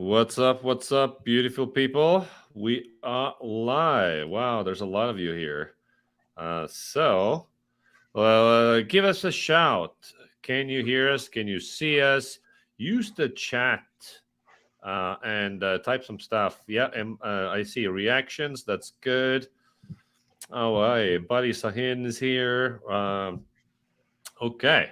What's up, beautiful people? We are live. Wow, there's a lot of you here. Give us a shout. Can you hear us? Can you see us? Use the chat and type some stuff. Yeah, I see reactions. That's good. Oh, hey, Buddy Sahin is here. Okay.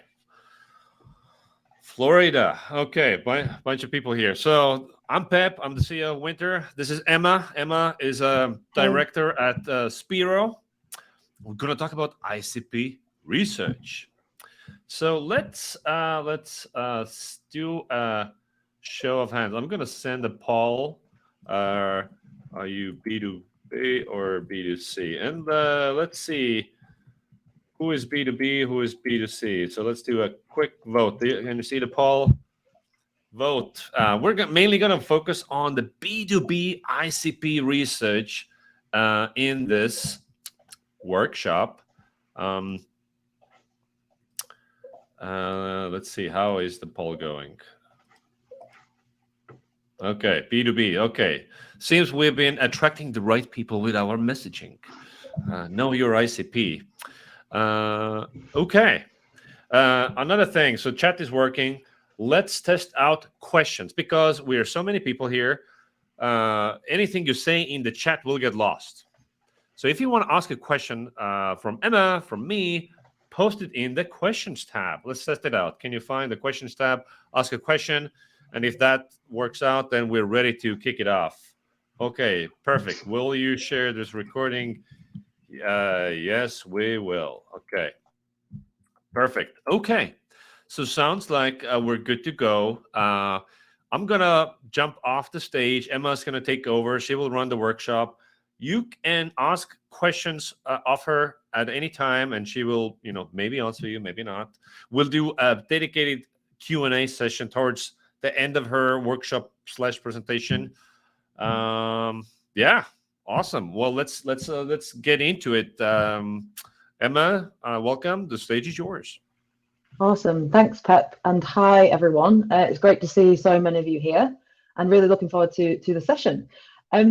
Florida. Okay, bunch of people here. So I'm Pep. I'm the CEO of Wynter. This is Emma. Emma is a director at Speero. We're going to talk about ICP research. So let's do a show of hands. I'm going to send a poll. Are you B2B or B2C? And let's see. Who is B2B? Who is B2C? So let's do a quick vote. Can you see the poll? Vote. We're mainly going to focus on the B2B ICP research in this workshop. Let's see. How is the poll going? Okay, B2B. Okay. Seems we've been attracting the right people with our messaging. Know your ICP. Okay. Another thing. So chat is working. Let's test out questions because we are so many people here. Anything you say in the chat will get lost. So if you want to ask a question from Emma, from me, post it in the questions tab. Let's test it out. Can you find the questions tab? Ask a question. And if that works out, then we're ready to kick it off. Okay, perfect. Will you share this recording? Yes, we will. Okay, perfect. Okay, so sounds like we're good to go. I'm going to jump off the stage. Emma's going to take over. She will run the workshop. You can ask questions of her at any time, and she will, maybe answer you, maybe not. We'll do a dedicated Q&A session towards the end of her workshop / presentation. Yeah, awesome. Well, let's get into it. Emma, welcome. The stage is yours. Awesome. Thanks, Pep. And hi, everyone. It's great to see so many of you here and really looking forward to the session.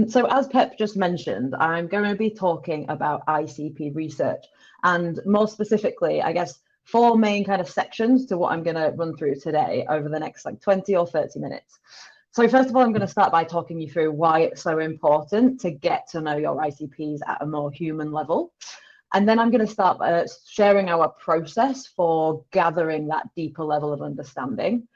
So as Pep just mentioned, I'm going to be talking about ICP research and more specifically, I guess, 4 main kind of sections to what I'm going to run through today over the next 20 or 30 minutes. So first of all, I'm going to start by talking you through why it's so important to get to know your ICPs at a more human level. And then I'm going to start sharing our process for gathering that deeper level of understanding.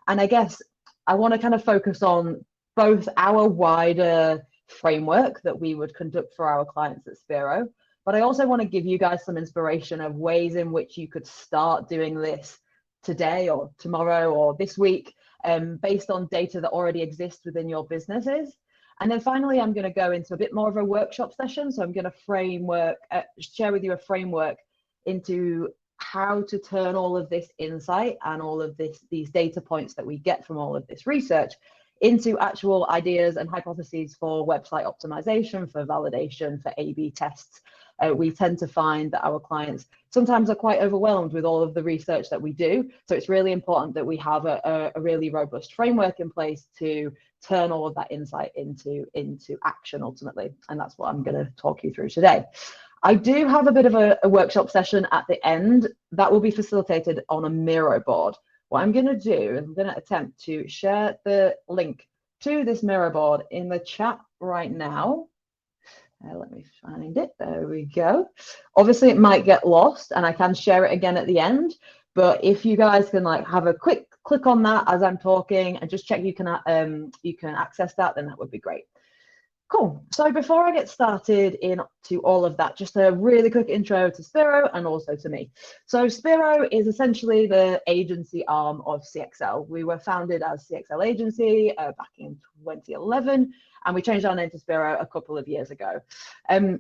And I guess I want to kind of focus on both our wider framework that we would conduct for our clients at Speero, but I also want to give you guys some inspiration of ways in which you could start doing this today or tomorrow or this week based on data that already exists within your businesses. And then finally, I'm going to go into a bit more of a workshop session. So I'm going to share with you a framework into how to turn all of this insight and all of these data points that we get from all of this research into actual ideas and hypotheses for website optimization, for validation, for A/B tests. We tend to find that our clients sometimes are quite overwhelmed with all of the research that we do. So it's really important that we have a really robust framework in place to turn all of that insight into action ultimately. And that's what I'm going to talk you through today. I do have a bit of a workshop session at the end that will be facilitated on a Miro board. What I'm going to do is I'm going to attempt to share the link to this Miro board in the chat right now. Let me find it. There we go. Obviously, it might get lost, and I can share it again at the end. But if you guys can have a quick click on that as I'm talking and just check you can access that, then that would be great. Cool. So before I get started into all of that, just a really quick intro to Speero and also to me. So Speero is essentially the agency arm of CXL. We were founded as CXL Agency back in 2011, and we changed our name to Speero a couple of years ago.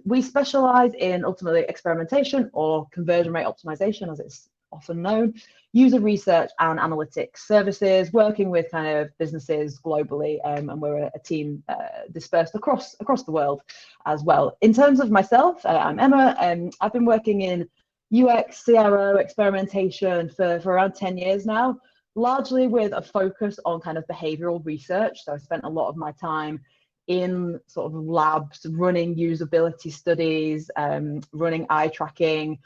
We specialize in ultimately experimentation or conversion rate optimization, as it's often known, user research and analytics services, working with kind of businesses globally, and we're a team dispersed across the world as well. In terms of myself, I'm Emma, and I've been working in UX, CRO, experimentation for around 10 years now, largely with a focus on kind of behavioral research. So I spent a lot of my time in sort of labs, running usability studies, running eye tracking,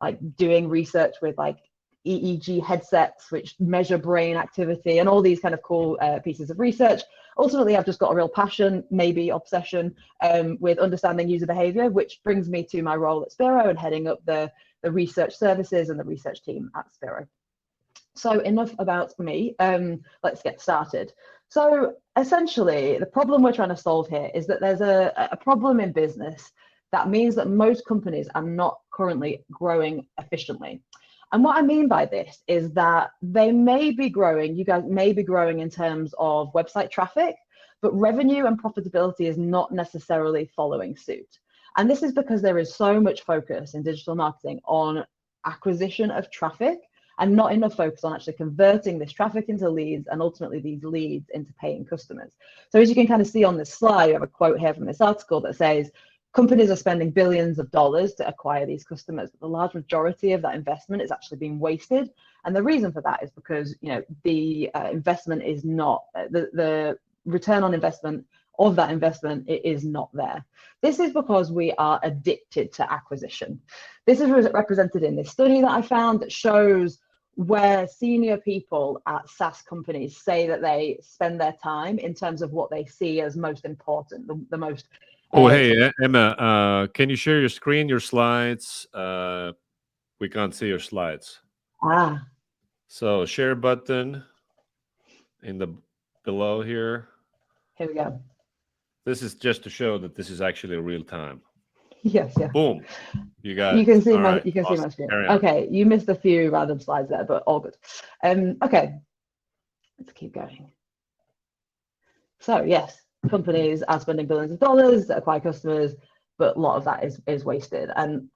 like doing research with like EEG headsets, which measure brain activity, and all these kind of cool pieces of research. Ultimately, I've just got a real passion, maybe obsession, with understanding user behavior, which brings me to my role at Speero and heading up the research services and the research team at Speero. So enough about me, let's get started. So essentially, the problem we're trying to solve here is that there's a problem in business that means that most companies are not currently growing efficiently. And what I mean by this is that they may be growing, you guys may be growing in terms of website traffic, but revenue and profitability is not necessarily following suit. And this is because there is so much focus in digital marketing on acquisition of traffic and not enough focus on actually converting this traffic into leads and ultimately these leads into paying customers. So as you can kind of see on this slide, you have a quote here from this article that says, companies are spending billions of dollars to acquire these customers, but the large majority of that investment is actually being wasted. And the reason for that is because, you know, the investment is not, the return on investment of that investment, it is not there. This is because we are addicted to acquisition. This is represented in this study that I found that shows where senior people at SaaS companies say that they spend their time in terms of what they see as most important, the most. Oh, hey, Emma, can you share your screen, your slides? We can't see your slides. So share button in the below here. Here we go. This is just to show that this is actually real time. Yes, yeah. Boom. You got you can it. see All my right. you can Awesome. see my screen. Okay, you missed a few random slides there, but all good. Okay, let's keep going. So yes, companies are spending billions of dollars to acquire customers, but a lot of that is wasted. And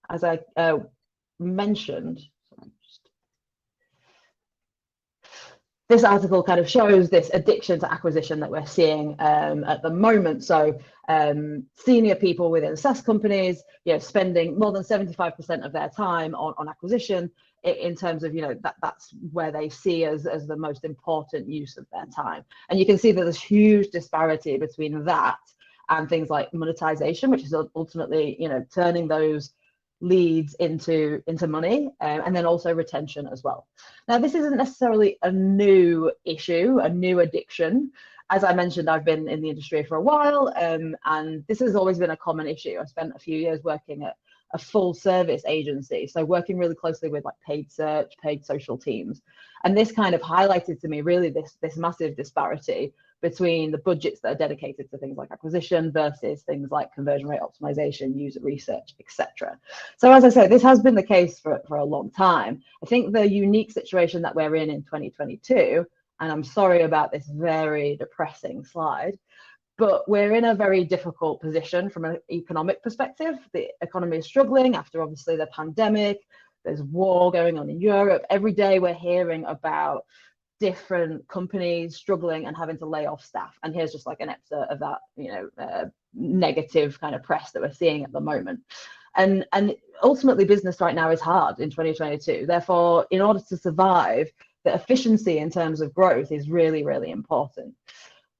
as I mentioned, this article kind of shows this addiction to acquisition that we're seeing at the moment. So senior people within SaaS companies, you know, spending more than 75% of their time on acquisition in terms of, you know, that's where they see as the most important use of their time. And you can see that there's huge disparity between that and things like monetization, which is ultimately, you know, turning those leads into money, and then also retention as well. Now, this isn't necessarily a new issue, a new addiction. As I mentioned, I've been in the industry for a while, and this has always been a common issue. I spent a few years working at a full service agency, so working really closely with like paid search, paid social teams. And this kind of highlighted to me really this massive disparity between the budgets that are dedicated to things like acquisition versus things like conversion rate optimization, user research, etc. So as I said, this has been the case for a long time. I think the unique situation that we're in 2022, and I'm sorry about this very depressing slide, but we're in a very difficult position from an economic perspective. The economy is struggling after obviously the pandemic. There's war going on in Europe. Every day we're hearing about different companies struggling and having to lay off staff. And here's just like an excerpt of that, you know, negative kind of press that we're seeing at the moment. And ultimately business right now is hard in 2022. Therefore, in order to survive, the efficiency in terms of growth is really, really important.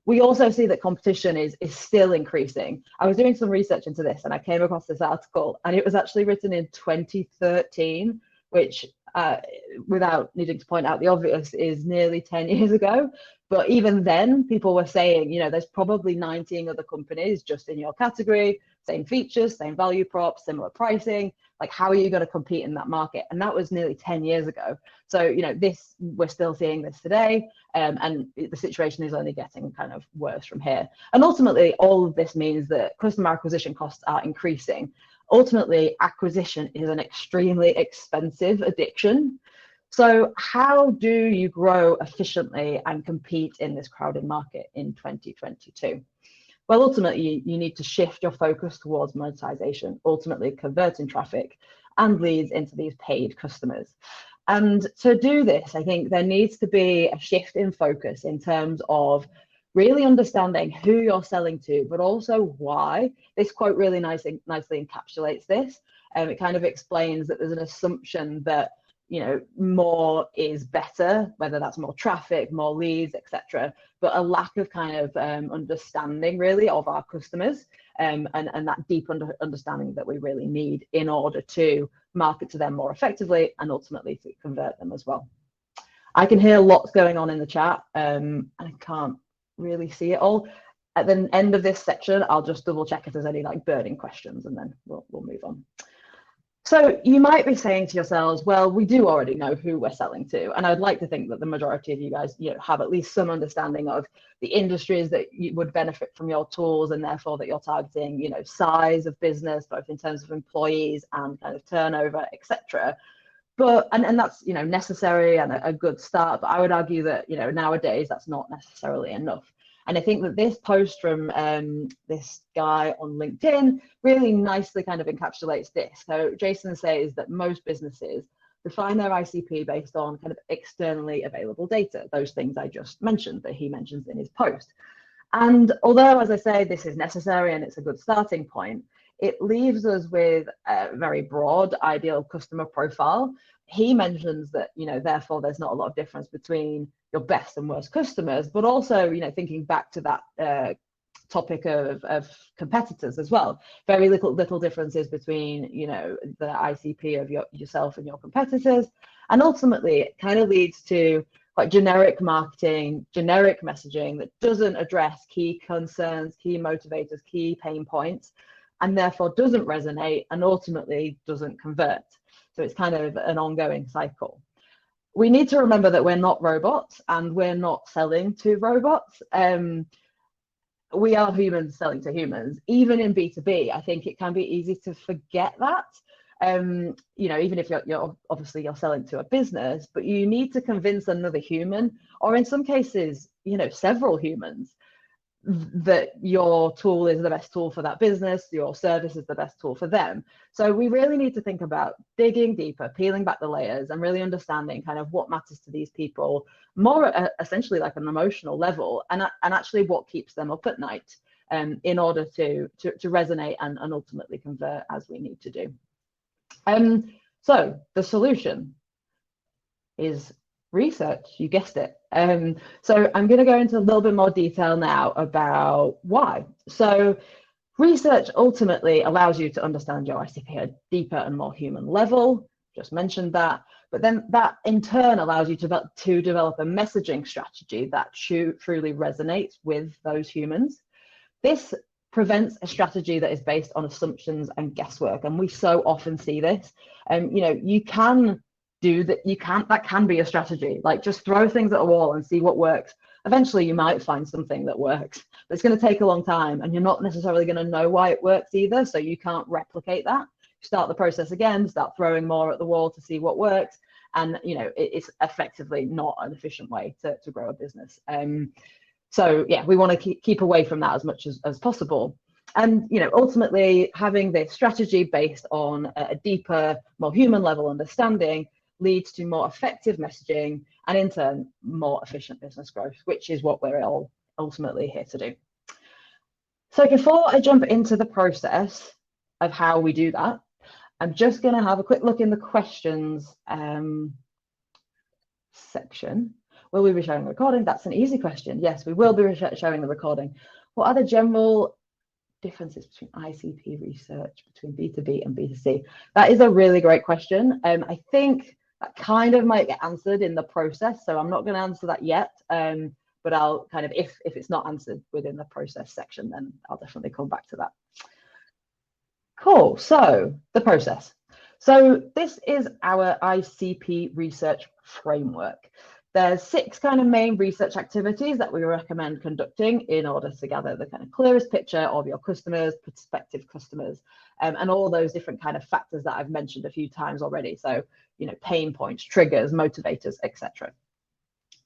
We also see that competition is still increasing. I was doing some research into this and I came across this article, and it was actually written in 2013, which without needing to point out the obvious is nearly 10 years ago. But even then people were saying, you know, there's probably 19 other companies just in your category, same features, same value props, similar pricing. Like, how are you going to compete in that market? And that was nearly 10 years ago. So, you know, we're still seeing this today, and the situation is only getting kind of worse from here. And ultimately, all of this means that customer acquisition costs are increasing. Ultimately, acquisition is an extremely expensive addiction. So how do you grow efficiently and compete in this crowded market in 2022? Well, ultimately, you need to shift your focus towards monetization, ultimately converting traffic and leads into these paid customers. And to do this, I think there needs to be a shift in focus in terms of really understanding who you're selling to, but also why. This quote really nicely encapsulates this. It kind of explains that there's an assumption that more is better, whether that's more traffic, more leads, etc. But a lack of kind of understanding really of our customers, and that deep understanding that we really need in order to market to them more effectively and ultimately to convert them as well. I can hear lots going on in the chat, and I can't really see it all. At the end of this section, I'll just double check if there's any like burning questions, and then we'll move on. So you might be saying to yourselves, well, we do already know who we're selling to. And I'd like to think that the majority of you guys have at least some understanding of the industries that you would benefit from your tools, and therefore that you're targeting, size of business, both in terms of employees and kind of turnover, etc. But and that's necessary and a good start. But I would argue that nowadays that's not necessarily enough. And I think that this post from this guy on LinkedIn really nicely kind of encapsulates this. So Jason says that most businesses define their ICP based on kind of externally available data, those things I just mentioned that he mentions in his post. And although, as I say, this is necessary and it's a good starting point, it leaves us with a very broad ideal customer profile. He mentions that, therefore there's not a lot of difference between your best and worst customers, but also, thinking back to that topic of competitors as well, very little differences between, the ICP of yourself and your competitors. And ultimately, it kind of leads to like generic marketing, generic messaging that doesn't address key concerns, key motivators, key pain points, and therefore doesn't resonate and ultimately doesn't convert. So it's kind of an ongoing cycle. We need to remember that we're not robots and we're not selling to robots. We are humans selling to humans. Even in B2B, I think it can be easy to forget that. Even if you're obviously you're selling to a business, but you need to convince another human, or in some cases, several humans, that your tool is the best tool for that business, your service is the best tool for them. So we really need to think about digging deeper, peeling back the layers, and really understanding kind of what matters to these people more essentially like an emotional level, and actually what keeps them up at night, in order to resonate and ultimately convert as we need to do. So the solution is research, you guessed it. So I'm going to go into a little bit more detail now about why. So research ultimately allows you to understand your ICP at a deeper and more human level, just mentioned that, but then that in turn allows you to develop a messaging strategy that truly resonates with those humans. This prevents a strategy that is based on assumptions and guesswork, and we so often see this. You can do that, that can be a strategy, like just throw things at a wall and see what works. Eventually you might find something that works, but it's going to take a long time and you're not necessarily going to know why it works either, so you can't replicate that. Start the process again, start throwing more at the wall to see what works, and it's effectively not an efficient way to grow a business. So yeah, we want to keep away from that as much as possible. And ultimately having this strategy based on a deeper, more human level understanding leads to more effective messaging and in turn more efficient business growth, which is what we're all ultimately here to do. So before I jump into the process of how we do that, I'm just going to have a quick look in the questions section. Will we be showing the recording? That's an easy question. Yes, we will be showing the recording. What are the general differences between ICP research between B2B and B2C? That is a really great question. I think that kind of might get answered in the process, so I'm not going to answer that yet, but I'll kind of, if it's not answered within the process section, then I'll definitely come back to that. Cool, so the process. So this is our ICP research framework. There's 6 kind of main research activities that we recommend conducting in order to gather the kind of clearest picture of your customers, prospective customers, and all those different kind of factors that I've mentioned a few times already. So, pain points, triggers, motivators, etc.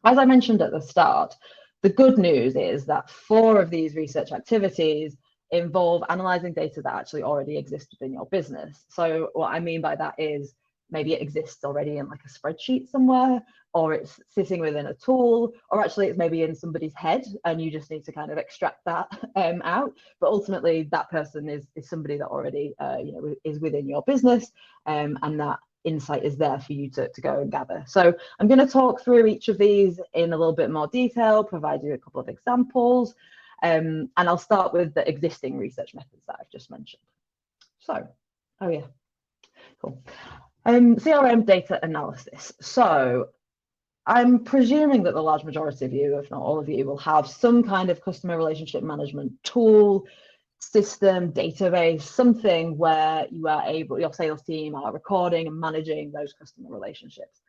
As I mentioned at the start, the good news is that 4 of these research activities involve analyzing data that actually already exists within your business. So what I mean by that is maybe it exists already in like a spreadsheet somewhere, or it's sitting within a tool, or actually it's maybe in somebody's head and you just need to kind of extract that out. But ultimately that person is somebody that already is within your business, and that insight is there for you to go and gather. So I'm going to talk through each of these in a little bit more detail, provide you a couple of examples, and I'll start with the existing research methods that I've just mentioned. So, oh yeah, cool. CRM data analysis. So I'm presuming that the large majority of you, if not all of you, will have some kind of customer relationship management tool, system, database, something where you are able, your sales team are recording and managing those customer relationships.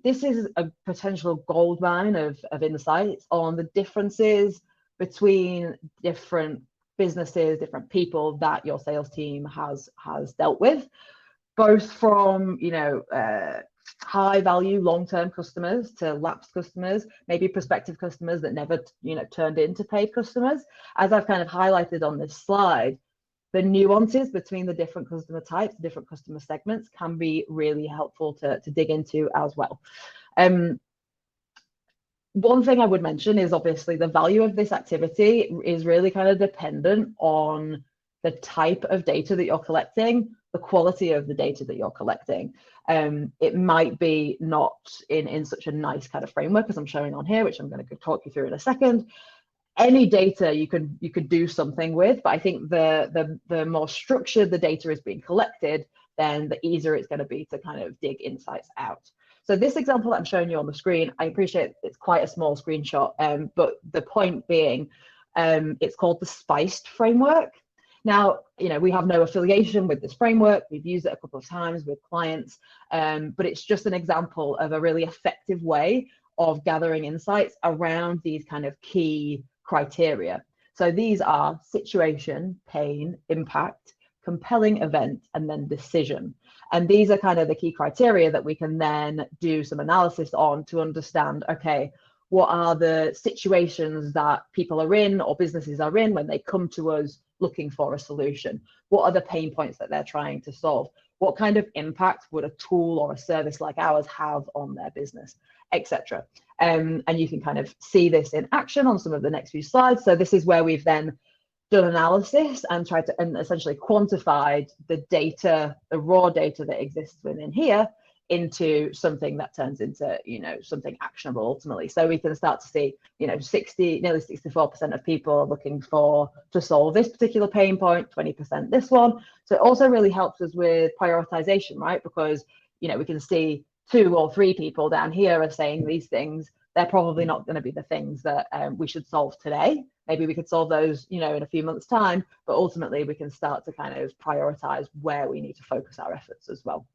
This is a potential goldmine of insights on the differences between different businesses, different people that your sales team has dealt with, both from, you know, high value long-term customers to lapsed customers, maybe prospective customers that never, you know, turned into paid customers. As I've kind of highlighted on this slide, the nuances between the different customer types, different customer segments can be really helpful to dig into as well. One thing I would mention is obviously the value of this activity is really kind of dependent on the type of data that you're collecting, the quality of the data that you're collecting. It might be not in such a nice kind of framework as I'm showing on here, which I'm going to talk you through in a second. Any data you could do something with, but I think the more structured the data is being collected, then the easier it's going to be to kind of dig insights out. So this example that I'm showing you on the screen, I appreciate it's quite a small screenshot, but the point being, it's called the SPICED framework. Now, you know, we have no affiliation with this framework. We've used it a couple of times with clients, but it's just an example of a really effective way of gathering insights around these kind of key criteria. So these are situation, pain, impact, compelling event, and then decision. And these are kind of the key criteria that we can then do some analysis on to understand, okay, what are the situations that people are in or businesses are in when they come to us looking for a solution? What are the pain points that they're trying to solve? What kind of impact would a tool or a service like ours have on their business, etc. And you can kind of see this in action on some of the next few slides. So this is where we've then done analysis and tried to essentially quantified the data, the raw data that exists within here, into something that turns into, you know, something actionable ultimately. So we can start to see, you know, nearly 64% of people are looking to solve this particular pain point, 20% this one. So it also really helps us with prioritization, right? Because, you know, we can see 2 or 3 people down here are saying these things. They're probably not going to be the things that we should solve today. Maybe we could solve those, you know, in a few months' time, but ultimately we can start to kind of prioritize where we need to focus our efforts as well.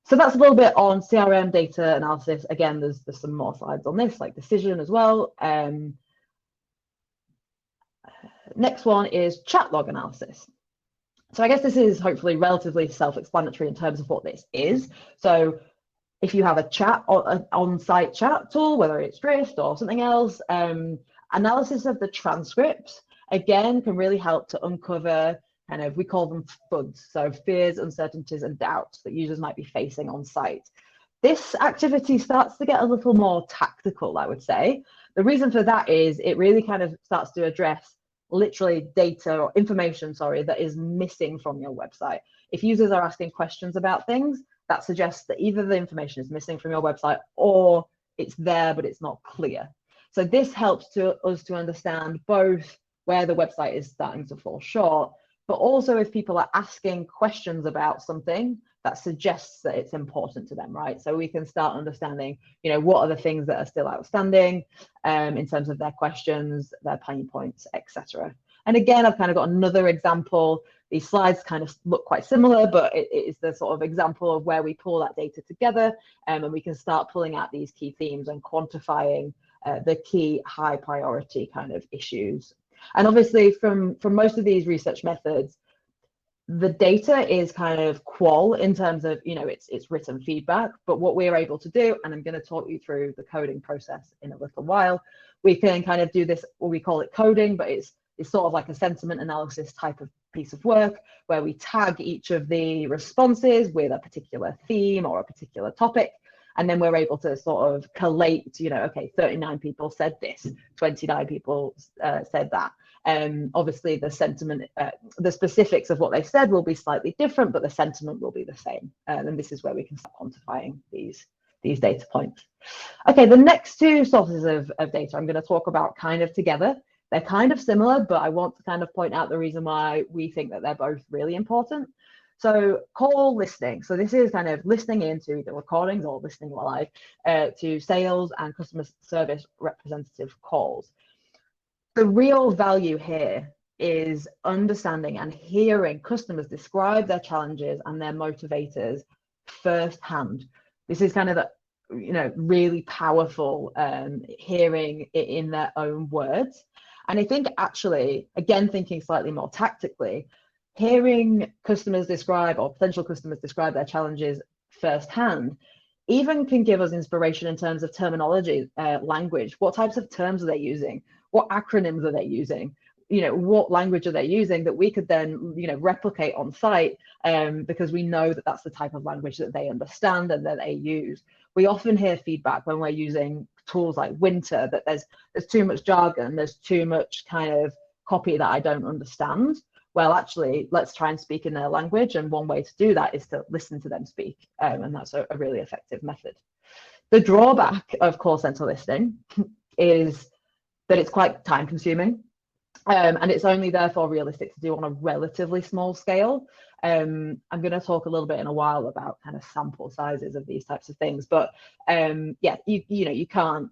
So that's a little bit on CRM data analysis. Again, there's some more slides on this, like decision as well. Next one is chat log analysis. So I guess this is hopefully relatively self-explanatory in terms of what this is. So if you have a chat or an on-site chat tool, whether it's Drift or something else, analysis of the transcripts, again, can really help to uncover kind of, we call them FUDs, so fears, uncertainties, and doubts that users might be facing on site. This activity starts to get a little more tactical, I would say. The reason for that is it really kind of starts to address literally data or information, sorry, that is missing from your website. If users are asking questions about things, that suggests that either the information is missing from your website or it's there, but it's not clear. So this helps us to understand both where the website is starting to fall short, but also if people are asking questions about something that suggests that it's important to them, right? So we can start understanding, you know, what are the things that are still outstanding in terms of their questions, their pain points, etc. And again, I've kind of got another example. These slides kind of look quite similar, but it is the sort of example of where we pull that data together, and we can start pulling out these key themes and quantifying the key high priority kind of issues. And obviously from most of these research methods, the data is kind of qual in terms of, you know, it's written feedback, but what we're able to do, and I'm going to talk you through the coding process in a little while, we can kind of do this, or we call it coding, but it's sort of like a sentiment analysis type of piece of work where we tag each of the responses with a particular theme or a particular topic. And then we're able to sort of collate, you know, okay, 39 people said this, 29 people said that. Obviously, the sentiment, the specifics of what they said will be slightly different, but the sentiment will be the same. And this is where we can start quantifying these data points. Okay, the next two sources of data I'm going to talk about kind of together. They're kind of similar, but I want to kind of point out the reason why we think that they're both really important. So call listening. So this is kind of listening into the recordings or listening live to sales and customer service representative calls. The real value here is understanding and hearing customers describe their challenges and their motivators firsthand. This is kind of a really powerful hearing it in their own words. And I think actually, again, thinking slightly more tactically, hearing customers describe or potential customers describe their challenges firsthand even can give us inspiration in terms of terminology, language. What types of terms are they using? What acronyms are they using? What language are they using that we could then, replicate on site because we know that that's the type of language that they understand and that they use. We often hear feedback when we're using tools like Wynter that there's too much jargon, there's too much kind of copy that I don't understand. Well, actually, let's try and speak in their language. And one way to do that is to listen to them speak. And that's a really effective method. The drawback of call center listening is that it's quite time consuming. And it's only therefore realistic to do on a relatively small scale. I'm going to talk a little bit in a while about kind of sample sizes of these types of things, but yeah, you can't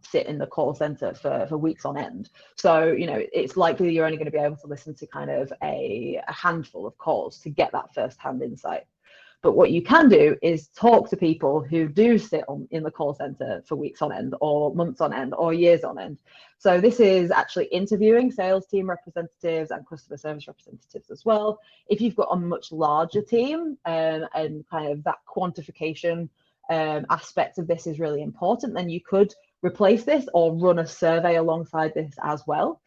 sit in the call center for weeks on end. So it's likely you're only going to be able to listen to kind of a handful of calls to get that first-hand insight. But what you can do is talk to people who do sit in the call center for weeks on end or months on end or years on end. So this is actually interviewing sales team representatives and customer service representatives as well. If you've got a much larger team and kind of that quantification aspect of this is really important, then you could replace this or run a survey alongside this as well.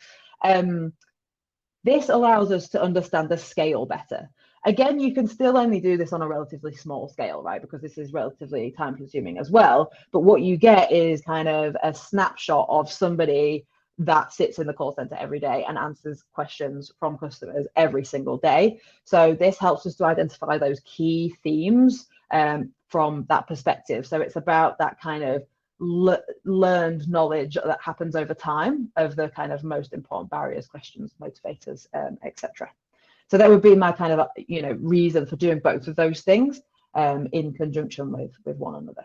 This allows us to understand the scale better. Again, you can still only do this on a relatively small scale, right? Because this is relatively time consuming as well. But what you get is kind of a snapshot of somebody that sits in the call center every day and answers questions from customers every single day. So this helps us to identify those key themes from that perspective. So it's about that kind of learned knowledge that happens over time of the kind of most important barriers, questions, motivators, etc. So that would be my kind of reason for doing both of those things in conjunction with one another.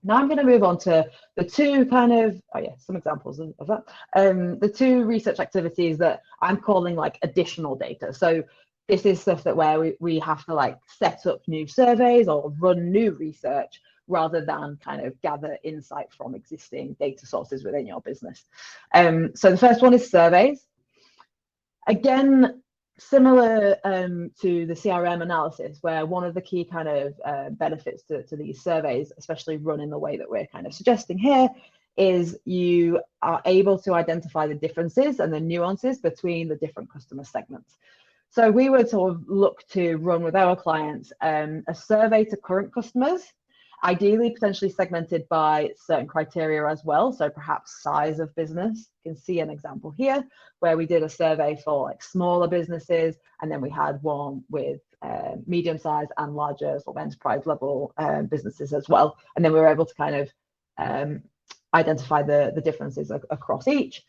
Now I'm going to move on to the two kind of some examples of that. The two research activities that I'm calling like additional data. So this is stuff that where we have to like set up new surveys or run new research rather than kind of gather insight from existing data sources within your business. So the first one is surveys. Again, similar to the CRM analysis, where one of the key kind of benefits to these surveys, especially run in the way that we're kind of suggesting here, is you are able to identify the differences and the nuances between the different customer segments. So we would sort of look to run with our clients a survey to current customers, ideally potentially segmented by certain criteria as well. So perhaps size of business. You can see an example here where we did a survey for like smaller businesses, and then we had one with medium size and larger sort of enterprise level businesses as well. And then we were able to kind of identify the differences across each.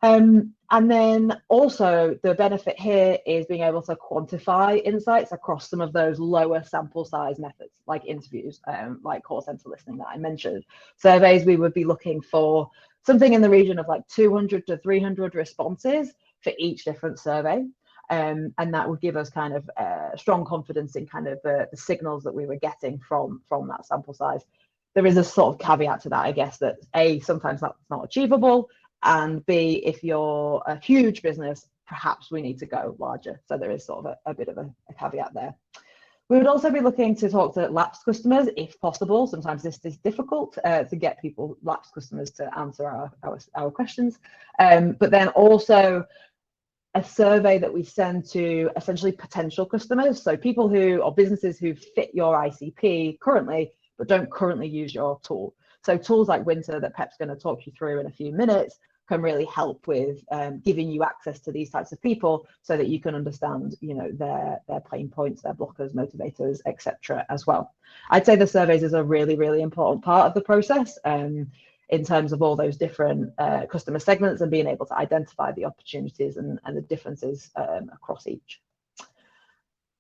And then also the benefit here is being able to quantify insights across some of those lower sample size methods, like interviews, like call center listening that I mentioned. Surveys, we would be looking for something in the region of like 200 to 300 responses for each different survey. And that would give us kind of strong confidence in kind of the signals that we were getting from that sample size. There is a sort of caveat to that, I guess, that A, sometimes that's not achievable, and B, if you're a huge business, perhaps we need to go larger. So there is sort of a bit of a caveat there. We would also be looking to talk to lapsed customers if possible. Sometimes this is difficult to get lapsed customers to answer our questions. But then also a survey that we send to essentially potential customers. So people or businesses who fit your ICP currently, but don't currently use your tool. So tools like Wynter that Pep's going to talk you through in a few minutes can really help with giving you access to these types of people so that you can understand, you know, their pain points, their blockers, motivators, etc. as well. I'd say the surveys is a really, really important part of the process in terms of all those different customer segments and being able to identify the opportunities and the differences across each.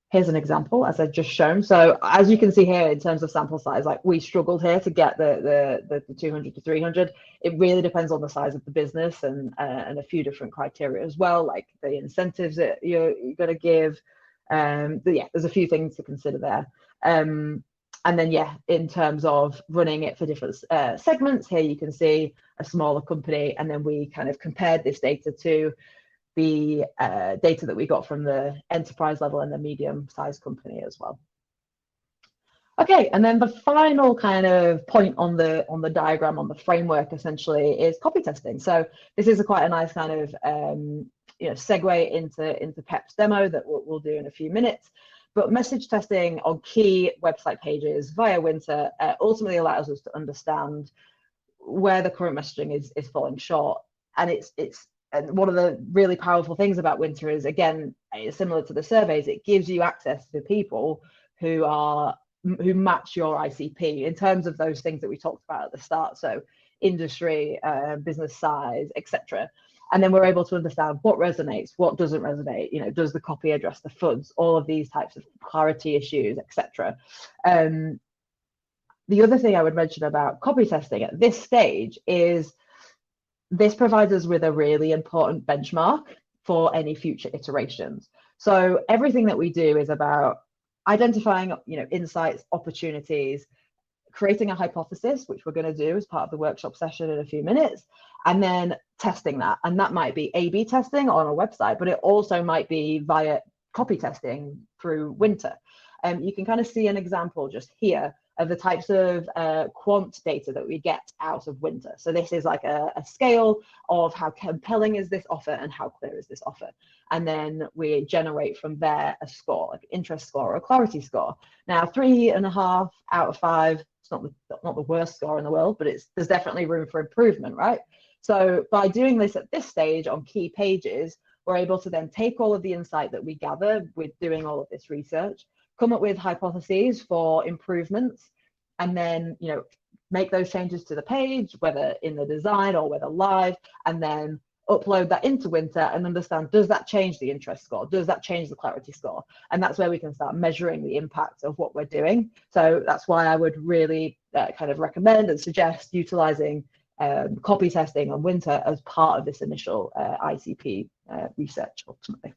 Here's an example, as I've just shown. So as you can see here, in terms of sample size, like we struggled here to get the 200 to 300. It really depends on the size of the business and a few different criteria as well, like the incentives that you're going to give. But yeah, there's a few things to consider there. And then, yeah, in terms of running it for different segments, here you can see a smaller company, and then we kind of compared this data to the data that we got from the enterprise level and the medium-sized company as well. Okay, and then the final kind of point on the diagram, on the framework, essentially, is copy testing. So this is quite a nice kind of you know, segue into Pep's demo that we'll do in a few minutes. But message testing on key website pages via Wynter ultimately allows us to understand where the current messaging is falling short, and and one of the really powerful things about Wynter is, again, similar to the surveys, it gives you access to people who match your ICP in terms of those things that we talked about at the start. So industry, business size, etc. And then we're able to understand what resonates, what doesn't resonate. You know, does the copy address the FUDs? All of these types of clarity issues, etc. The other thing I would mention about copy testing at this stage is this provides us with a really important benchmark for any future iterations. So everything that we do is about identifying, you know, insights, opportunities, creating a hypothesis, which we're going to do as part of the workshop session in a few minutes, and then testing that. And that might be A/B testing on a website, but it also might be via copy testing through Wynter. You can kind of see an example just here of the types of quant data that we get out of Wynter. So this is like a scale of how compelling is this offer and how clear is this offer. And then we generate from there a score, like an interest score or a clarity score. Now, 3.5 out of 5, it's not the worst score in the world, but there's definitely room for improvement, right? So by doing this at this stage on key pages, we're able to then take all of the insight that we gather with doing all of this research, come up with hypotheses for improvements, and then, you know, make those changes to the page, whether in the design or whether live, and then upload that into Wynter and understand, does that change the interest score? Does that change the clarity score? And that's where we can start measuring the impact of what we're doing. So that's why I would really kind of recommend and suggest utilizing copy testing on Wynter as part of this initial ICP research ultimately.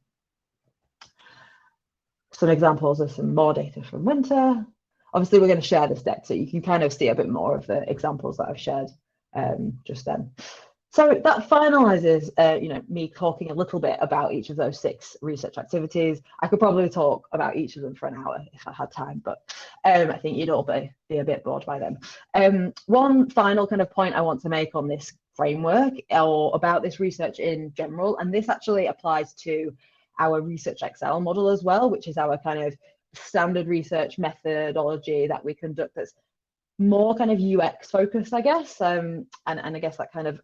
Some examples of some more data from Wynter. Obviously, we're going to share this deck so you can kind of see a bit more of the examples that I've shared just then. So that finalizes, you know, me talking a little bit about each of those 6 research activities. I could probably talk about each of them for an hour if I had time, but I think you'd all be a bit bored by them. One final kind of point I want to make on this framework or about this research in general, and this actually applies to our Research Excel model as well, which is our kind of standard research methodology that we conduct that's more kind of UX focused, I guess. And I guess that kind of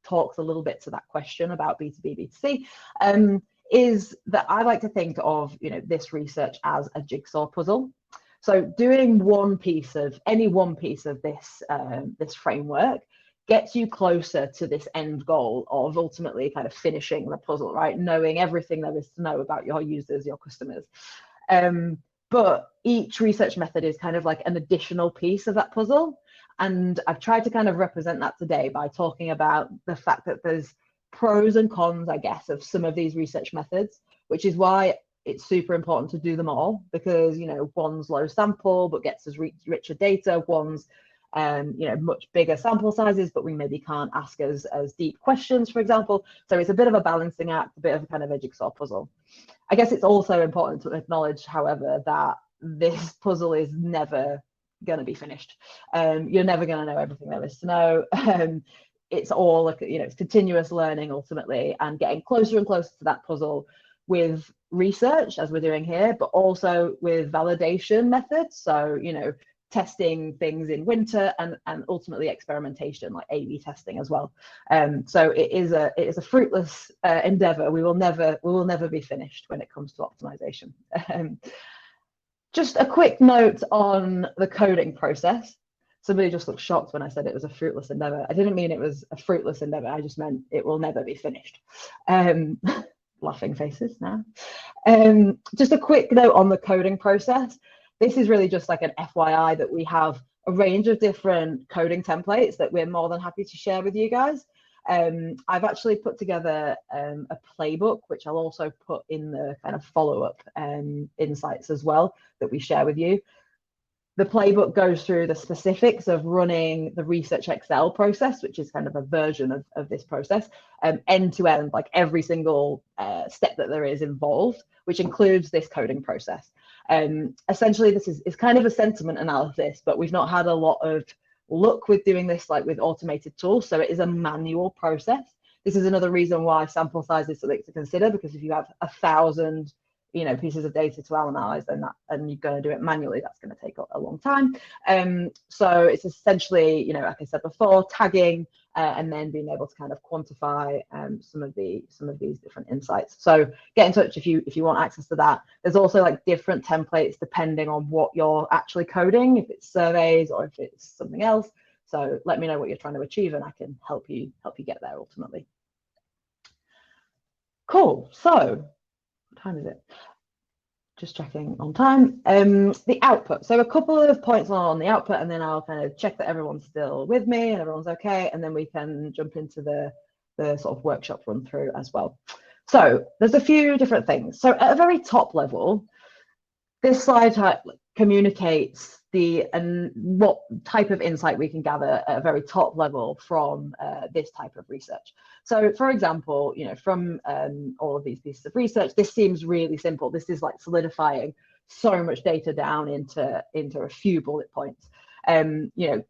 talks a little bit to that question about B2B, B2C, is that I like to think of, you know, this research as a jigsaw puzzle. So doing any one piece of this, this framework gets you closer to this end goal of ultimately kind of finishing the puzzle, right? Knowing everything there is to know about your users, your customers. But each research method is kind of like an additional piece of that puzzle. And I've tried to kind of represent that today by talking about the fact that there's pros and cons, I guess, of some of these research methods, which is why it's super important to do them all, because, you know, one's low sample but gets us richer data, one's you know, much bigger sample sizes, but we maybe can't ask as deep questions, for example. So it's a bit of a balancing act, a bit of a kind of a jigsaw puzzle. I guess it's also important to acknowledge, however, that this puzzle is never going to be finished. You're never going to know everything there is to know. It's all, like, you know, it's continuous learning ultimately, and getting closer and closer to that puzzle with research, as we're doing here, but also with validation methods. So, you know, testing things in Wynter, and ultimately experimentation, like A/B testing as well. So it is a fruitless endeavor. We will never be finished when it comes to optimization. Just a quick note on the coding process. Somebody just looked shocked when I said it was a fruitless endeavor. I didn't mean it was a fruitless endeavor. I just meant it will never be finished. Laughing faces now. Just a quick note on the coding process. This is really just like an FYI that we have a range of different coding templates that we're more than happy to share with you guys. I've actually put together a playbook, which I'll also put in the kind of follow-up insights as well that we share with you. The playbook goes through the specifics of running the Research Excel process, which is kind of a version of this process, end to end, like every single step that there is involved, which includes this coding process. Essentially, this is kind of a sentiment analysis, but we've not had a lot of luck with doing this like with automated tools, so it is a manual process. This is another reason why sample size is something to consider, because if you have 1,000 pieces of data to analyze, and you're going to do it manually, that's going to take a long time. So it's essentially, like I said before, tagging and then being able to kind of quantify some of these different insights. So get in touch if you want access to that. There's also like different templates depending on what you're actually coding, if it's surveys or if it's something else. So let me know what you're trying to achieve, and I can help you get there ultimately. Cool. So what time is it? Just checking on time. The output. So a couple of points on the output, and then I'll kind of check that everyone's still with me and everyone's okay, and then we can jump into the sort of workshop run through as well. So there's a few different things. So at a very top level, this slide communicates what type of insight we can gather at a very top level from this type of research. So for example, from all of these pieces of research, this seems really simple. This is like solidifying so much data down into a few bullet points.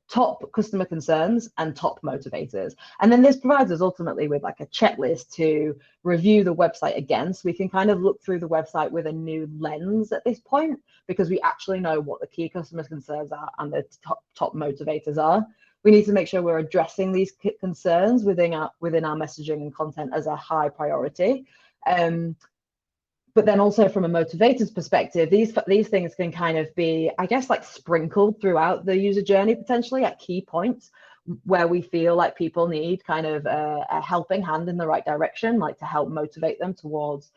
Top customer concerns and top motivators. And then this provides us ultimately with like a checklist to review the website again. So we can kind of look through the website with a new lens at this point, because we actually know what the key customer concerns are and the top motivators are. We need to make sure we're addressing these concerns within our messaging and content as a high priority. But then also from a motivator's perspective, these things can kind of be, I guess, like sprinkled throughout the user journey, potentially at key points where we feel like people need kind of a helping hand in the right direction, like to help motivate them towards,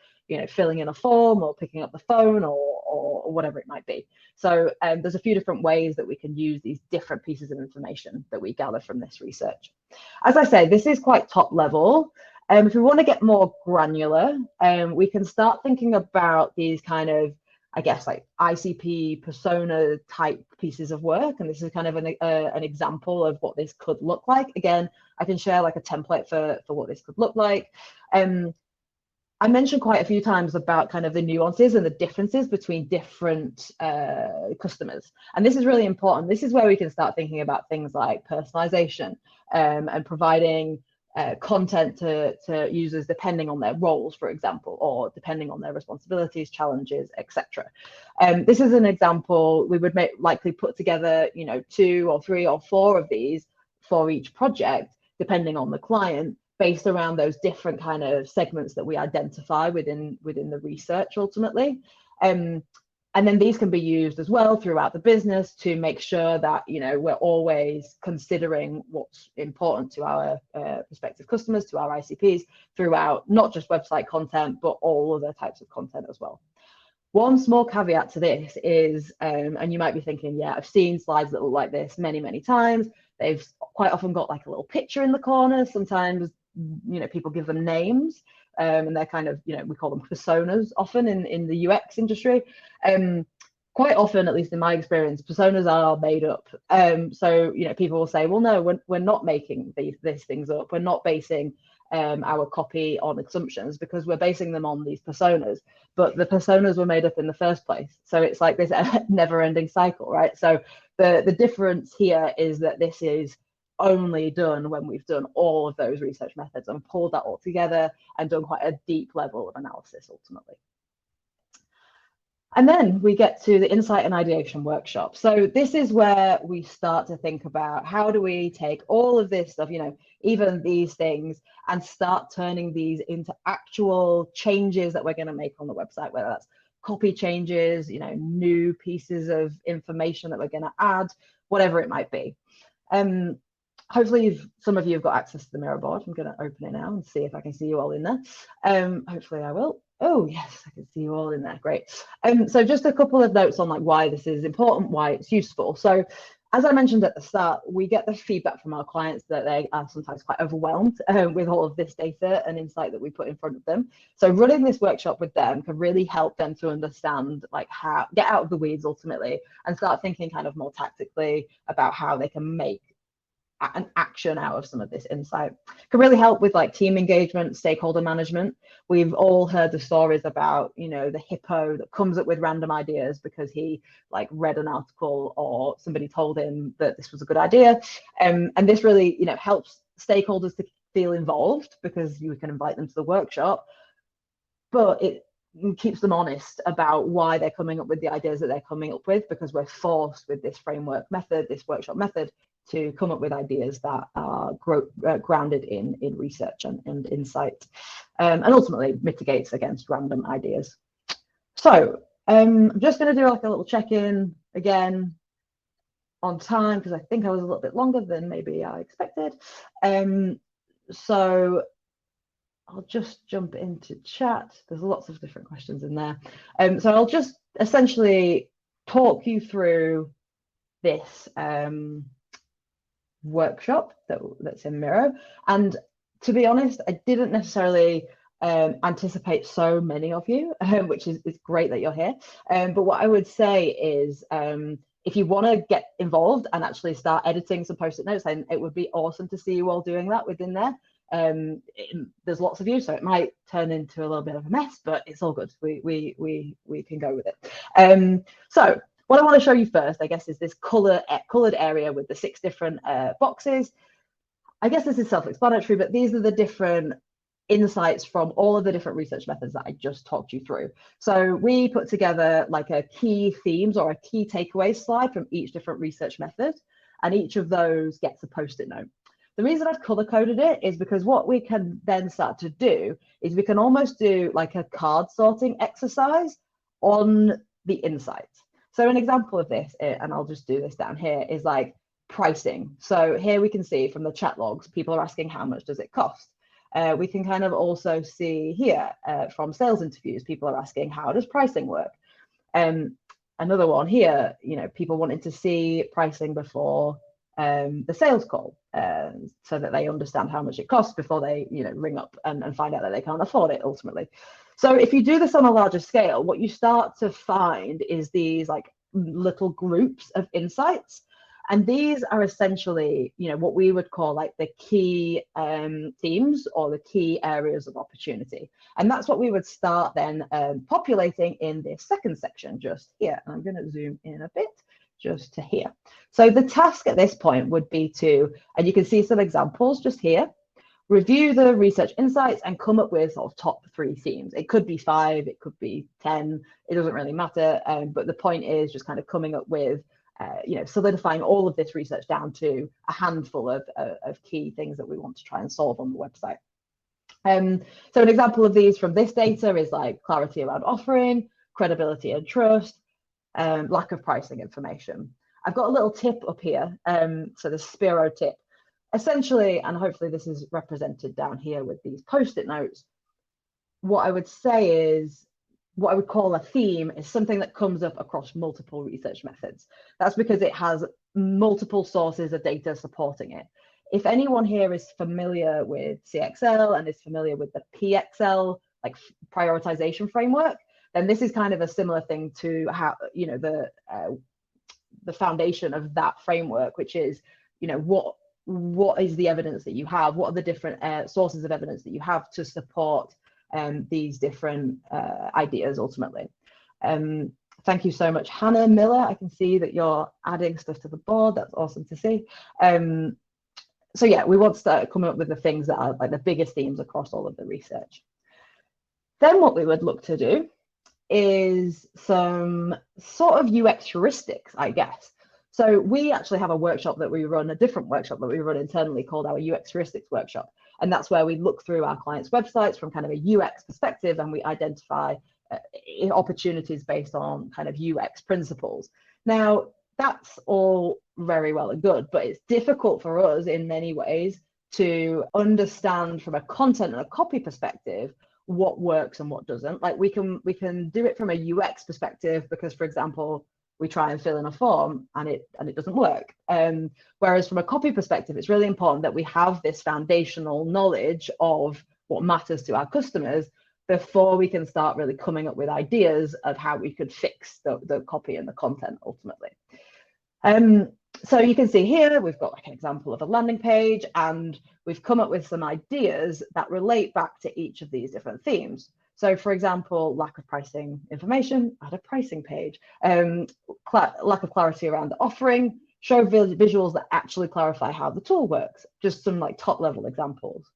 filling in a form or picking up the phone or whatever it might be. So there's a few different ways that we can use these different pieces of information that we gather from this research. As I say, this is quite top level. If we want to get more granular, we can start thinking about these kind of, I guess, like ICP persona type pieces of work. And this is kind of an example of what this could look like. Again, I can share like a template for what this could look like. I mentioned quite a few times about kind of the nuances and the differences between different customers. And this is really important. This is where we can start thinking about things like personalization and providing content to users depending on their roles, for example, or depending on their responsibilities, challenges, etc. This is an example. We would likely put together, 2 or 3 or 4 of these for each project, depending on the client, based around those different kind of segments that we identify within the research ultimately. And then these can be used as well throughout the business to make sure that, we're always considering what's important to our prospective customers, to our ICPs, throughout not just website content, but all other types of content as well. One small caveat to this is, and you might be thinking, yeah, I've seen slides that look like this many, many times. They've quite often got like a little picture in the corner. Sometimes, people give them names. And they're kind of, we call them personas often in the UX industry. Quite often, at least in my experience, personas are made up. So, people will say, well, no, we're not making these things up. We're not basing our copy on assumptions, because we're basing them on these personas. But the personas were made up in the first place. So it's like this never-ending cycle, right? So the difference here is that this is only done when we've done all of those research methods and pulled that all together and done quite a deep level of analysis ultimately. And then we get to the insight and ideation workshop. So this is where we start to think about how do we take all of this stuff, even these things, and start turning these into actual changes that we're going to make on the website, whether that's copy changes, new pieces of information that we're going to add, whatever it might be. Hopefully some of you have got access to the Miro board. I'm going to open it now and see if I can see you all in there. Hopefully I will. Oh yes, I can see you all in there. Great. So just a couple of notes on why this is important, why it's useful. So as I mentioned at the start, we get the feedback from our clients that they are sometimes quite overwhelmed with all of this data and insight that we put in front of them. So running this workshop with them can really help them to understand how get out of the weeds ultimately and start thinking kind of more tactically about how they can make an action out of some of this insight. Can really help with team engagement, stakeholder management. We've all heard the stories about the hippo that comes up with random ideas because he read an article or somebody told him that this was a good idea, and this really helps stakeholders to feel involved because you can invite them to the workshop, but it keeps them honest about why they're coming up with the ideas that they're coming up with, because we're forced with this framework method, this workshop method, to come up with ideas that are grounded in research and insight, and ultimately mitigates against random ideas. So I'm just going to do a little check-in again on time, because I think I was a little bit longer than maybe I expected. So I'll just jump into chat. There's lots of different questions in there. So I'll just essentially talk you through this workshop that's in Miro. And to be honest, I didn't necessarily anticipate so many of you, which is great that you're here. But what I would say is if you want to get involved and actually start editing some post-it notes, then it would be awesome to see you all doing that within there. There's lots of you, so it might turn into a little bit of a mess, but it's all good. We can go with it. So what I want to show you first, I guess, is this colored area with the 6 different boxes. I guess this is self-explanatory, but these are the different insights from all of the different research methods that I just talked you through. So we put together a key themes or a key takeaways slide from each different research method, and each of those gets a post-it note. The reason I've color-coded it is because what we can then start to do is we can almost do a card sorting exercise on the insights. So an example of this, and I'll just do this down here, is pricing. So here we can see from the chat logs, people are asking how much does it cost? We can kind of also see here from sales interviews, people are asking how does pricing work? Another one here, people wanting to see pricing before the sales call, so that they understand how much it costs before they ring up and find out that they can't afford it ultimately. So if you do this on a larger scale, what you start to find is these little groups of insights, and these are essentially what we would call the key themes or the key areas of opportunity, and that's what we would start then populating in this second section just here. And I'm going to zoom in a bit just to here. So the task at this point would be to, and you can see some examples just here, review the research insights and come up with sort of top 3 themes. It could be 5, it could be 10, it doesn't really matter, but the point is just kind of coming up with solidifying all of this research down to a handful of key things that we want to try and solve on the website. So an example of these from this data is clarity around offering, credibility and trust, lack of pricing information. I've got a little tip up here, so the Speero tip. Essentially, and hopefully this is represented down here with these post-it notes, what I would say is, what I would call a theme is something that comes up across multiple research methods. That's because it has multiple sources of data supporting it. If anyone here is familiar with CXL and is familiar with the PXL, prioritization framework, then this is kind of a similar thing to how, the foundation of that framework, which is, what is the evidence that you have? What are the different sources of evidence that you have to support these different ideas ultimately? Thank you so much, Hannah Miller. I can see that you're adding stuff to the board. That's awesome to see. So yeah, we want to start coming up with the things that are the biggest themes across all of the research. Then what we would look to do is some sort of UX heuristics, I guess. So we actually have a workshop that we run, a different workshop that we run internally called our UX heuristics workshop. And that's where we look through our clients' websites from kind of a UX perspective, and we identify opportunities based on kind of UX principles. Now, that's all very well and good, but it's difficult for us in many ways to understand from a content and a copy perspective what works and what doesn't. Like we can do it from a UX perspective because, for example, we try and fill in a form and it doesn't work. Whereas from a copy perspective, it's really important that we have this foundational knowledge of what matters to our customers before we can start really coming up with ideas of how we could fix the copy and the content ultimately. So you can see here, we've got like an example of a landing page, and we've come up with some ideas that relate back to each of these different themes. So for example, lack of pricing information, add a pricing page, lack of clarity around the offering, show visuals that actually clarify how the tool works, just some like top level examples.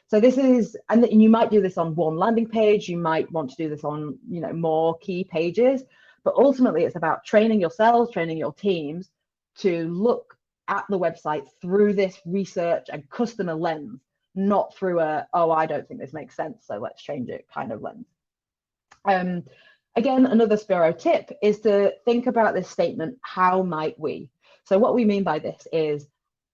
So this is, and you might do this on one landing page, you might want to do this on, you know, more key pages, but ultimately it's about training yourselves, training your teams to look at the website through this research and customer lens, not through a, oh, I don't think this makes sense, so let's change it kind of lens. Again, another Speero tip is to think about this statement, how might we? So what we mean by this is,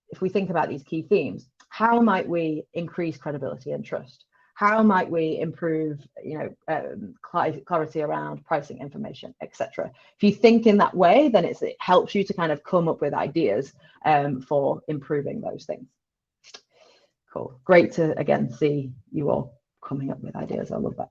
if we think about these key themes, how might we increase credibility and trust? How might we improve, you know, clarity around pricing information, etc. If you think in that way, then it helps you to kind of come up with ideas for improving those things. Cool. Great to, again, see you all coming up with ideas. I love that.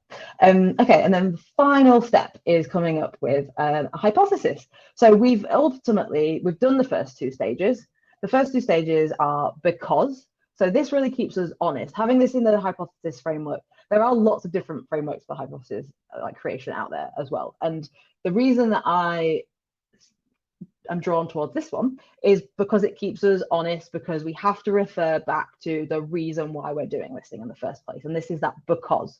Okay, and then the final step is coming up with a hypothesis. So we've done the first two stages. The first two stages are because. So this really keeps us honest. Having this in the hypothesis framework, there are lots of different frameworks for hypothesis like creation out there as well. And the reason that I'm drawn towards this one is because it keeps us honest, because we have to refer back to the reason why we're doing this thing in the first place. And this is that because.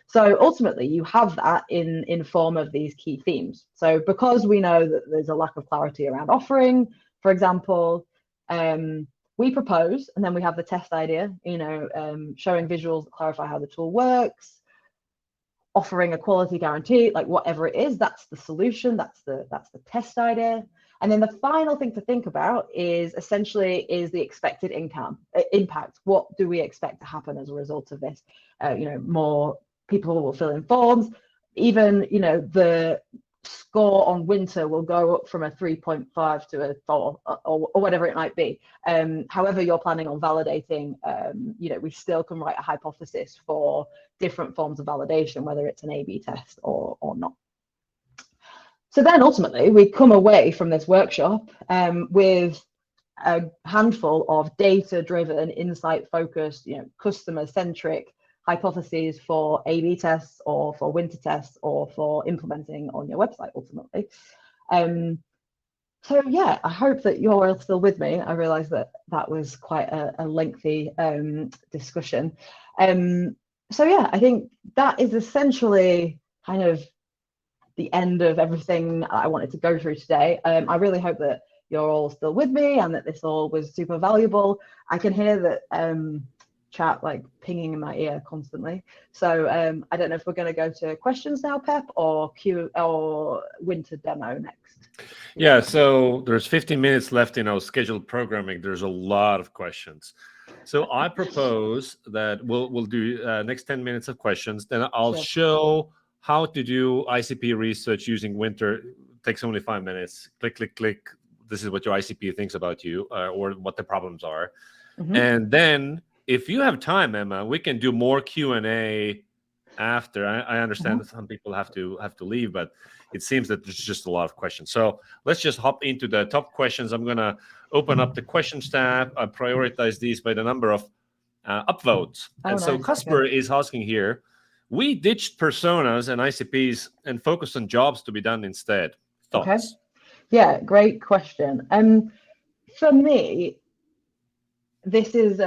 So ultimately you have that in form of these key themes. So because we know that there's a lack of clarity around offering, for example, we propose, and then we have the test idea, you know, showing visuals that clarify how the tool works, offering a quality guarantee, like whatever it is, that's the solution, that's the test idea. And then the final thing to think about is essentially the expected impact. What do we expect to happen as a result of this? You know, more people will fill in forms. Even, you know, the score on Wynter will go up from a 3.5 to a 4 or whatever it might be. However you're planning on validating, you know, we still can write a hypothesis for different forms of validation, whether it's an A/B test or not. So then ultimately we come away from this workshop with a handful of data-driven, insight-focused, you know, customer-centric hypotheses for A/B tests or for Wynter tests or for implementing on your website ultimately. So yeah, I hope that you're all still with me. I realize that was quite a lengthy discussion. So yeah, I think that is essentially kind of the end of everything I wanted to go through today. I really hope that you're all still with me and that this all was super valuable. I can hear that chat like pinging in my ear constantly. So I don't know if we're going to go to questions now, Pep, or Wynter demo next. Yeah, so there's 15 minutes left in our scheduled programming. There's a lot of questions. So I propose that we'll do next 10 minutes of questions. Then I'll show how to do ICP research using Wynter. It takes only 5 minutes. Click, click, click. This is what your ICP thinks about you or what the problems are. Mm-hmm. And then if you have time, Emma, we can do more Q&A after. I understand that some people have to leave, but it seems that there's just a lot of questions. So let's just hop into the top questions. I'm going to open up the questions tab. I prioritize these by the number of upvotes. And nice. So Casper is asking here, we ditched personas and ICPs and focused on jobs to be done instead. Thoughts? Okay. Yeah, great question. For me, this is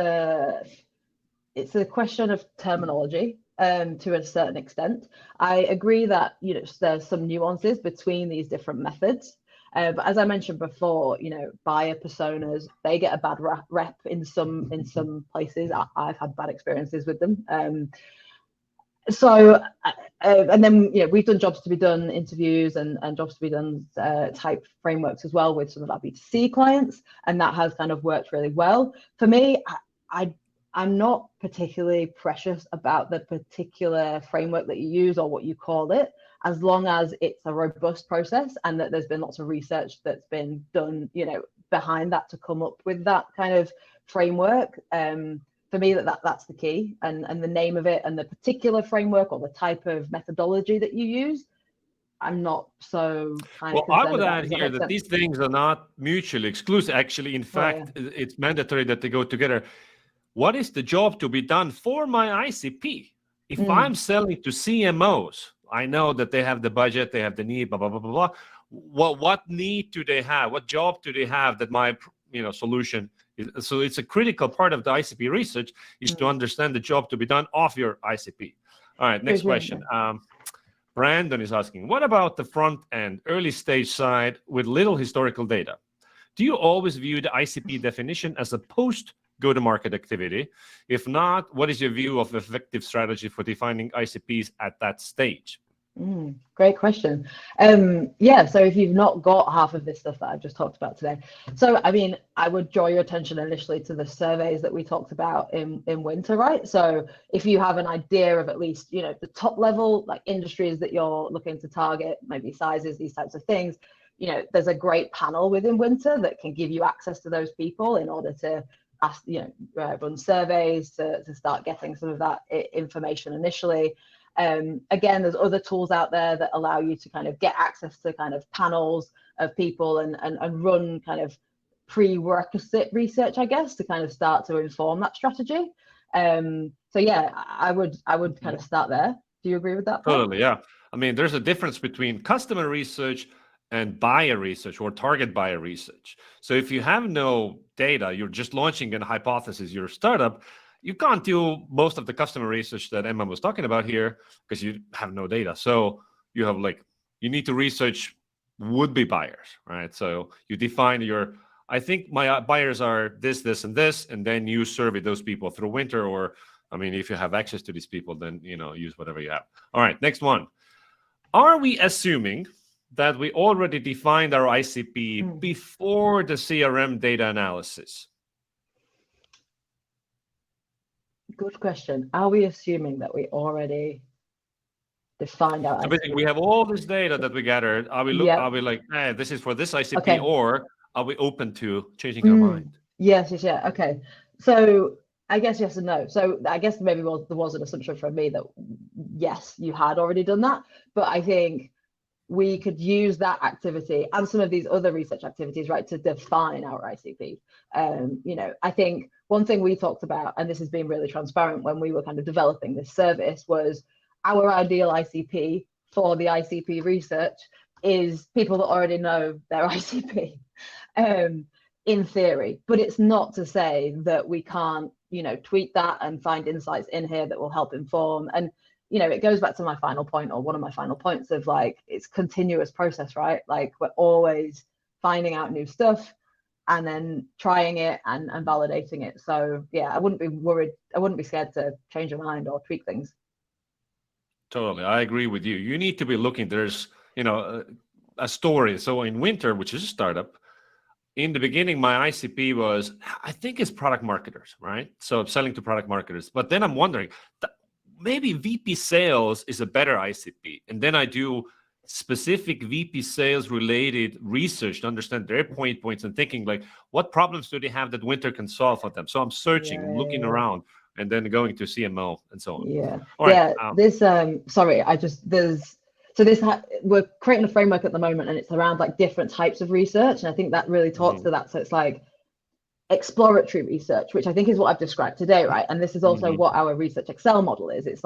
it's a question of terminology. to a certain extent. I agree that there's some nuances between these different methods. But as I mentioned before, buyer personas, they get a bad rep in some places. I've had bad experiences with them. And then we've done jobs to be done interviews and jobs to be done type frameworks as well with some of our B2C clients, and that has kind of worked really well for me. I'm not particularly precious about the particular framework that you use or what you call it, as long as it's a robust process and that there's been lots of research that's been done behind that to come up with that kind of framework. For me, that's the key, and the name of it and the particular framework or the type of methodology that you use, I'm not so kind of concerned. I would add here that these things are not mutually exclusive. Actually, in fact, it's mandatory that they go together. What is the job to be done for my ICP? If I'm selling to CMOs, I know that they have the budget, they have the need, blah, blah, blah, blah, blah. What need do they have? What job do they have that my solution is? So it's a critical part of the ICP research is to understand the job to be done of your ICP. All right, next question. Brandon is asking, what about the front end, early stage side with little historical data? Do you always view the ICP definition as a post go-to-market activity? If not, what is your view of effective strategy for defining ICPs at that stage? Great question. So if you've not got half of this stuff that I've just talked about today, so I mean, I would draw your attention initially to the surveys that we talked about in Wynter, right? So if you have an idea of at least the top level like industries that you're looking to target, maybe sizes, these types of things, there's a great panel within Wynter that can give you access to those people in order to ask, run surveys to start getting some of that information initially. Again, there's other tools out there that allow you to kind of get access to kind of panels of people and run kind of prerequisite research, I guess, to kind of start to inform that strategy. So yeah, I would kind of start there. Do you agree with that, Paul? Totally, yeah. I mean, there's a difference between customer research and buyer research or target buyer research. So if you have no data, you're just launching a hypothesis, you're a startup, you can't do most of the customer research that Emma was talking about here because you have no data. So you have you need to research would-be buyers, right? So you define I think my buyers are this, this, and this, and then you survey those people through Wynter, or, I mean, if you have access to these people, then, use whatever you have. All right, next one. Are we assuming that we already defined our ICP before the CRM data analysis? Good question. Are we assuming that we already defined our ICP? Basically, we have all this data that we gathered. Are we Are we like, hey, this is for this ICP, or are we open to changing our mind? Yes. Okay. So I guess yes and no. So I guess maybe there was an assumption from me that yes, you had already done that, but I think we could use that activity and some of these other research activities, right, to define our ICP. I think one thing we talked about, and this has been really transparent when we were kind of developing this service, was our ideal ICP for the ICP research is people that already know their ICP, in theory. But it's not to say that we can't, tweak that and find insights in here that will help inform. And it goes back to my final point, or one of my final points of it's continuous process, right? We're always finding out new stuff and then trying it and validating it. So yeah, I wouldn't be worried. I wouldn't be scared to change your mind or tweak things. Totally. I agree with you. You need to be looking. There's, a story. So in Wynter, which is a startup, in the beginning, my ICP was, I think it's product marketers, right? So I'm selling to product marketers. But then I'm wondering, maybe VP sales is a better ICP. And then I do specific VP sales related research to understand their points and thinking what problems do they have that Wynter can solve for them? So I'm searching, looking around, and then going to CMO and so on. Yeah. All right. This, we're creating a framework at the moment, and it's around different types of research. And I think that really talks to that. So it's exploratory research, which I think is what I've described today, right? And this is also what our research Excel model is. It's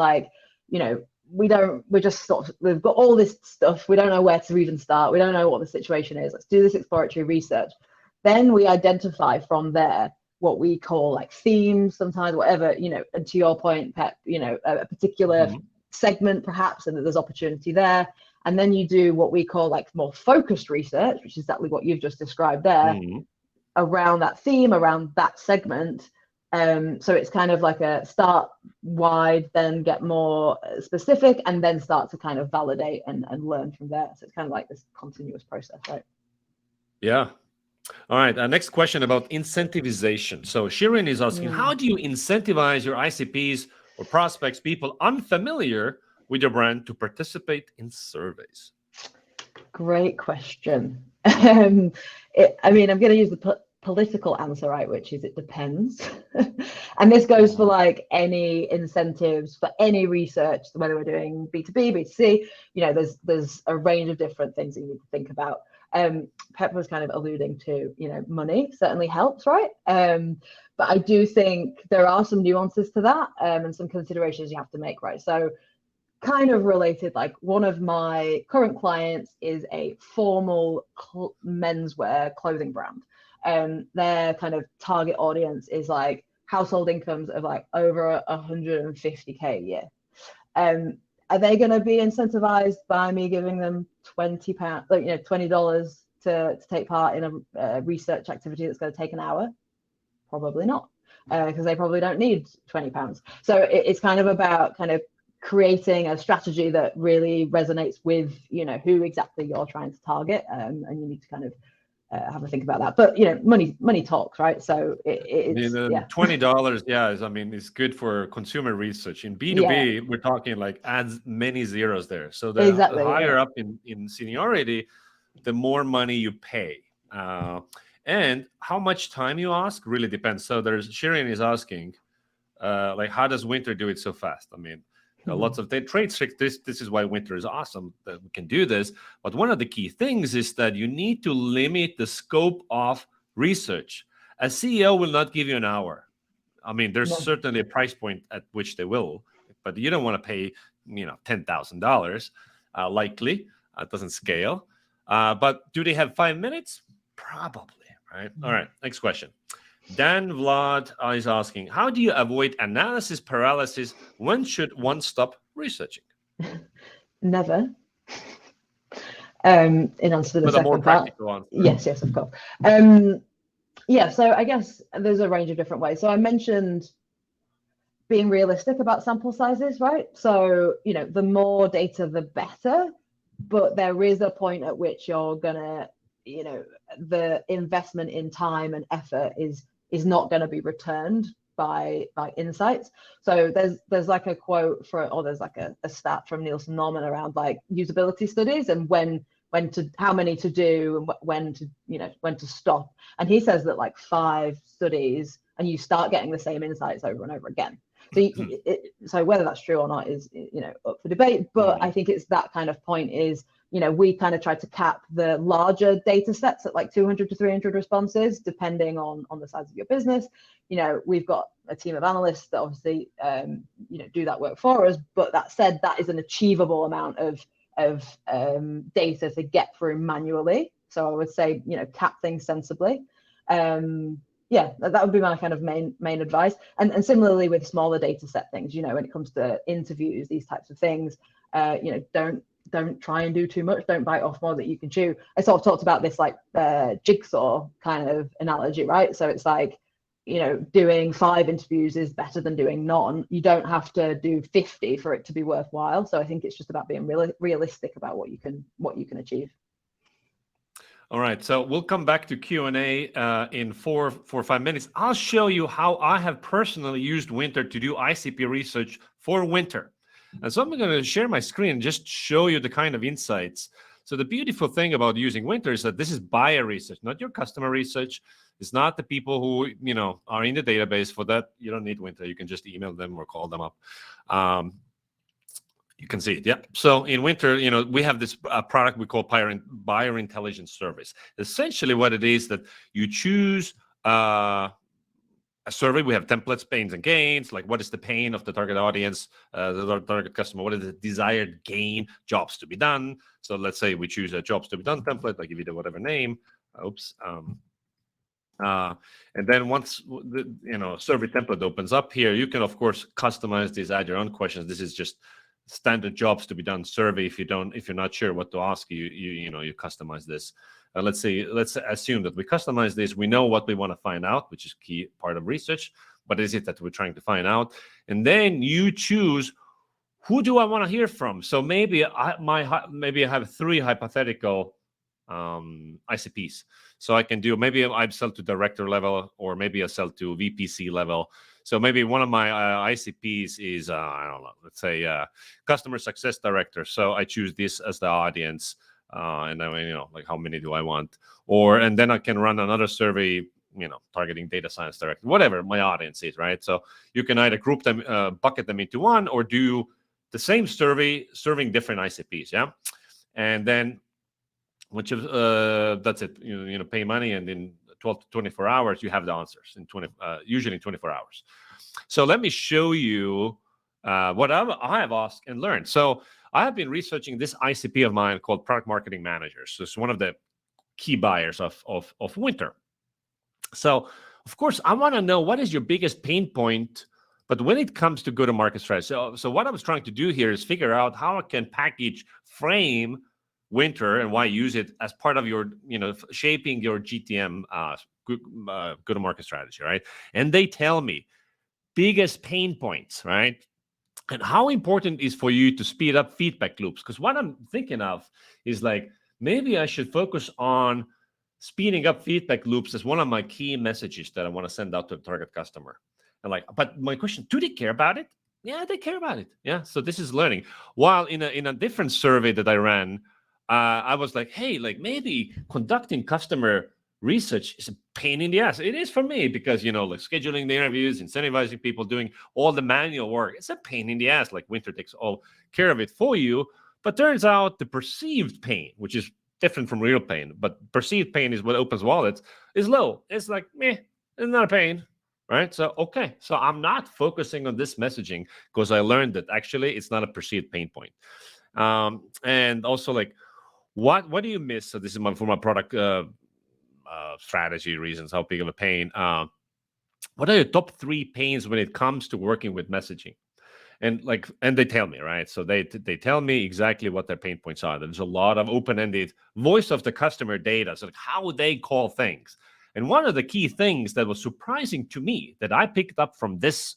we've got all this stuff, we don't know where to even start, we don't know what the situation is, let's do this exploratory research. Then we identify from there what we call like themes sometimes, whatever, and to your point, Pep, a particular segment perhaps, and that there's opportunity there. And then you do what we call like more focused research, which is exactly what you've just described there, around that theme, around that segment. So it's kind of like a start wide, then get more specific, and then start to kind of validate and learn from there. So it's kind of like this continuous process, right? Yeah. All right. Next question about incentivization. So Shirin is asking, how do you incentivize your ICPs or prospects, people unfamiliar with your brand, to participate in surveys? Great question. I'm going to use the political answer, right, which is it depends. And this goes for like any incentives for any research, whether we're doing B2B, B2C, there's a range of different things that you need to think about. Pep was kind of alluding to, money certainly helps, right? But I do think there are some nuances to that, and some considerations you have to make, right? So kind of related, like one of my current clients is a formal menswear clothing brand. Their kind of target audience is like household incomes of like over 150K a year. Are they going to be incentivized by me giving them £20, $20 to take part in a research activity that's going to take an hour? Probably not, because they probably don't need £20. So it's kind of about kind of creating a strategy that really resonates with who exactly you're trying to target, and you need to kind of have a think about that. But money talks, right? So it's $20, it's good for consumer research. In B2B, we're talking like adds many zeros there. So the higher up in seniority, the more money you pay. And how much time you ask really depends. So Shirin is asking, like, how does Wynter do it so fast? Lots of trade tricks. This is why Wynter is awesome, that we can do this. But one of the key things is that you need to limit the scope of research. A CEO will not give you an hour. There's certainly a price point at which they will, but you don't want to pay, $10,000. Likely, it doesn't scale. But do they have 5 minutes? Probably, right? All right, next question. Dan Vlad is asking, how do you avoid analysis paralysis? When should one stop researching? Never. In answer to the second part. Yes, of course. So I guess there's a range of different ways. So I mentioned being realistic about sample sizes, right? So, the more data, the better. But there is a point at which you're gonna, the investment in time and effort is not going to be returned by insights. So there's like a quote there's like a stat from Nielsen Norman around like usability studies and how many to do and when to stop. And he says that like 5 studies and you start getting the same insights over and over again. So whether that's true or not is up for debate. But I think it's that kind of point is, we kind of try to cap the larger data sets at like 200 to 300 responses, depending on the size of your business. We've got a team of analysts that obviously, do that work for us. But that said, that is an achievable amount of data to get through manually. So I would say, cap things sensibly. That would be my kind of main advice. And similarly with smaller data set things, when it comes to interviews, these types of things, don't try and do too much. Don't bite off more that you can chew. I sort of talked about this like jigsaw kind of analogy, right? So it's like, doing 5 interviews is better than doing none. You don't have to do 50 for it to be worthwhile. So I think it's just about being really realistic about what you can achieve. All right, so we'll come back to Q&A in 4 or 5 minutes. I'll show you how I have personally used Wynter to do ICP research for Wynter. And so I'm going to share my screen and just show you the kind of insights. So the beautiful thing about using Wynter is that this is buyer research, not your customer research. It's not the people who are in the database. For that, you don't need Wynter. You can just email them or call them up. You can see it, yeah. So in Wynter, we have this product we call Buyer Intelligence Service. Essentially what it is that you choose a survey. We have templates, pains and gains, like what is the pain of the target audience, the target customer, what is the desired gain, jobs to be done. So let's say we choose a jobs to be done template, I give it whatever name. And then once the survey template opens up here, you can of course customize these, add your own questions. This is just standard jobs to be done survey. If you're not sure what to ask, you customize this. Let's assume that we customize this. We know what we want to find out, which is key part of research. What is it that we're trying to find out? And then you choose, who do I want to hear from? So maybe I have 3 hypothetical ICPs. So I can do, maybe I sell to director level, or maybe I sell to VPC level. So maybe one of my ICPs is, I don't know, let's say customer success director. So I choose this as the audience. And then, like, how many do I want? And then I can run another survey, targeting data science director, whatever my audience is, right? So you can either group them, bucket them into one, or do the same survey serving different ICPs, yeah? And then which is that's it. Pay money, and in 12 to 24 hours you have the answers usually in 24 hours. So let me show you what I have asked and learned. So I have been researching this ICP of mine called product marketing managers. So it's one of the key buyers of Wynter. So of course I want to know, what is your biggest pain point? But when it comes to go-to-market strategy, so what I was trying to do here is figure out how I can frame Wynter and why use it as part of your, shaping your GTM go-to-market strategy, right? And they tell me biggest pain points, right? And how important is for you to speed up feedback loops? Because what I'm thinking of is, like, maybe I should focus on speeding up feedback loops as one of my key messages that I want to send out to the target customer. And but my question, do they care about it? Yeah, they care about it. Yeah. So this is learning. While in a different survey that I ran, I was like, hey, like, maybe conducting customer research is a pain in the ass. It is for me, because, like, scheduling the interviews, incentivizing people, doing all the manual work, it's a pain in the ass. Like, Wynter takes all care of it for you. But turns out the perceived pain, which is different from real pain, but perceived pain is what opens wallets, is low. It's like, meh, it's not a pain. Right. So, okay. So I'm not focusing on this messaging, because I learned that actually it's not a perceived pain point. And also, like, what do you miss? So this is for my product strategy reasons, how big of a pain. What are your top 3 pains when it comes to working with messaging? And they tell me, right? So they tell me exactly what their pain points are. There's a lot of open-ended voice of the customer data, so like how they call things. And one of the key things that was surprising to me that I picked up from this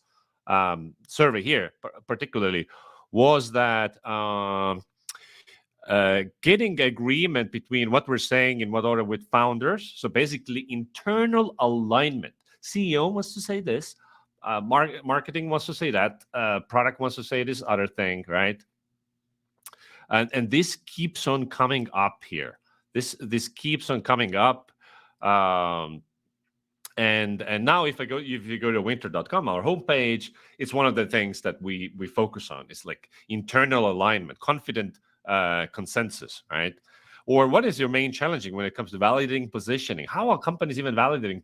survey here, particularly, was that getting agreement between what we're saying in what order with founders. So basically, internal alignment. CEO wants to say this, marketing wants to say that, product wants to say this other thing, right? And this keeps on coming up here. This keeps on coming up. And now if you go to wynter.com, our homepage, it's one of the things that we focus on. It's like internal alignment, confident consensus, right? Or what is your main challenging when it comes to validating positioning? How are companies even validating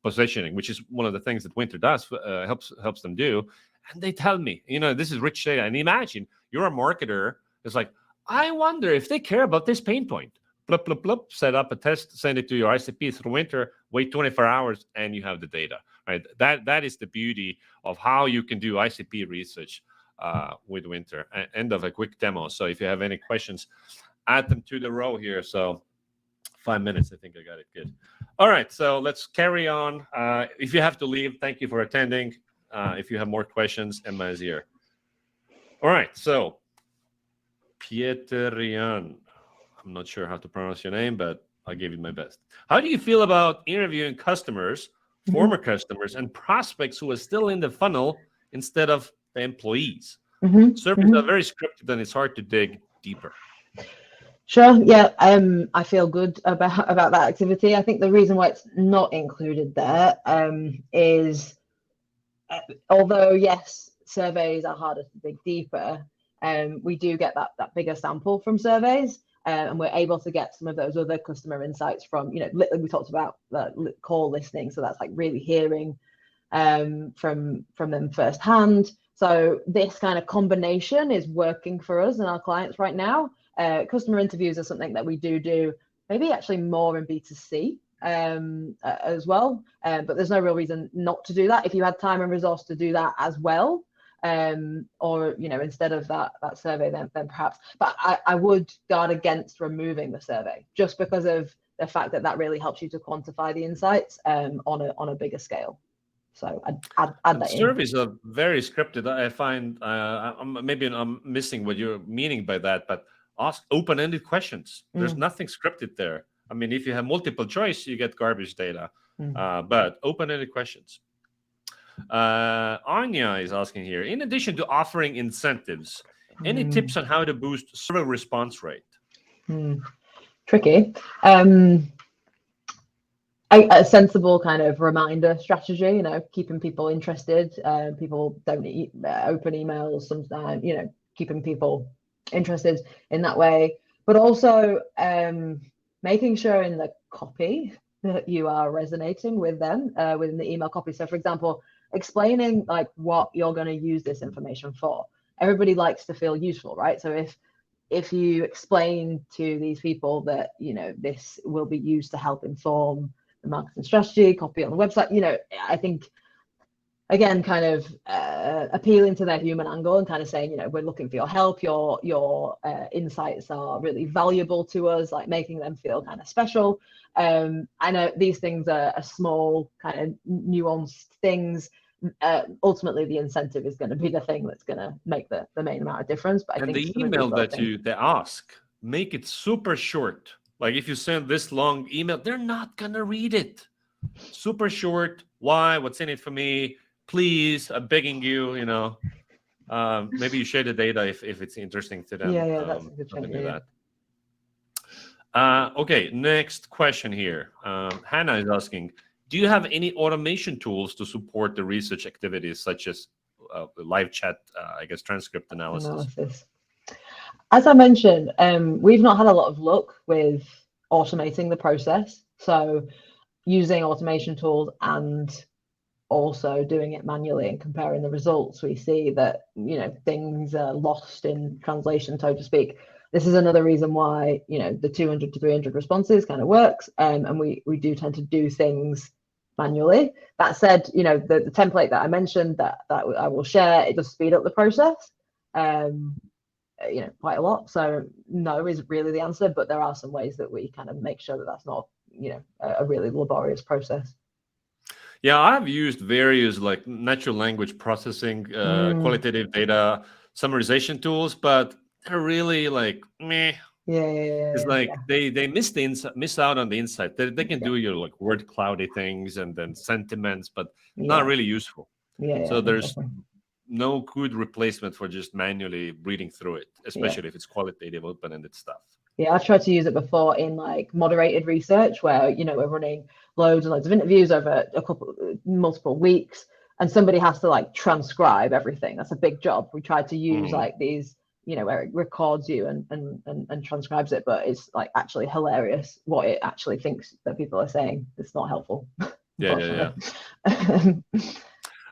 positioning, which is one of the things that Wynter does, helps them do. And they tell me, this is rich data. And imagine you're a marketer. It's like, I wonder if they care about this pain point. Blup, blup, blup, set up a test, send it to your ICP through Wynter, wait 24 hours, and you have the data, right? That is the beauty of how you can do ICP research with Wynter. End of a quick demo. So if you have any questions, add them to the row here. So 5 minutes, I think I got it good. All right, so let's carry on. If you have to leave, thank you for attending. If you have more questions, Emma is here. All right, so Pieterian. I'm not sure how to pronounce your name, but I gave it my best. How do you feel about interviewing customers, former customers, and prospects who are still in the funnel instead of the employees? Surveys are very scripted, and it's hard to dig deeper. Sure. Yeah. I feel good about that activity. I think the reason why it's not included there is, although yes, surveys are harder to dig deeper, we do get that bigger sample from surveys. And we're able to get some of those other customer insights from, we talked about call listening. So that's like really hearing from them firsthand. So this kind of combination is working for us and our clients right now. Customer interviews are something that we do maybe actually more in B2C as well. But there's no real reason not to do that. If you had time and resource to do that as well, or instead of that survey, then perhaps. But I would guard against removing the survey, just because of the fact that really helps you to quantify the insights on a bigger scale. So I'd add that in. Surveys are very scripted. I find maybe I'm missing what you're meaning by that, but ask open-ended questions. There's nothing scripted there. I mean, if you have multiple choice, you get garbage data, but open-ended questions. Anya is asking here, in addition to offering incentives, any tips on how to boost survey response rate? Tricky. A sensible kind of reminder strategy, keeping people interested. People don't open emails sometimes, keeping people interested in that way. But also making sure in the copy that you are resonating with them within the email copy. So, for example, explaining like what you're going to use this information for. Everybody likes to feel useful, right? So if you explain to these people that this will be used to help inform the marketing strategy, copy on the website, I think again kind of appealing to their human angle and kind of saying, we're looking for your help, your insights are really valuable to us, like making them feel kind of special. I know these things are small kind of nuanced things. Ultimately the incentive is going to be the thing that's going to make the main amount of difference. But I think the email that they ask, make it super short. Like if you send this long email, they're not going to read it. Super short. Why? What's in it for me? Please, I'm begging you, maybe you share the data if it's interesting to them. Yeah, that's a good point. Do that. Okay, next question here. Hannah is asking, do you have any automation tools to support the research activities such as live chat, transcript analysis? As I mentioned, we've not had a lot of luck with automating the process. So using automation tools and also doing it manually and comparing the results, we see that things are lost in translation, so to speak. This is another reason why the 200 to 300 responses kind of works, and we do tend to do things manually. That said, the template that I mentioned that I will share, it does speed up the process quite a lot. So no is really the answer, but there are some ways that we kind of make sure that that's not a really laborious process. Yeah, I've used various like natural language processing, qualitative data summarization tools, but they're really like meh. It's like they miss out on the insight. They can do your like word cloudy things and then sentiments, but not really useful. So there's no good replacement for just manually reading through it, especially if it's qualitative, open-ended stuff. Yeah, I've tried to use it before in like moderated research where, we're running loads and loads of interviews over multiple weeks, and somebody has to like transcribe everything. That's a big job. We tried to use like these, where it records you and transcribes it, but it's like actually hilarious what it actually thinks that people are saying. It's not helpful. Yeah.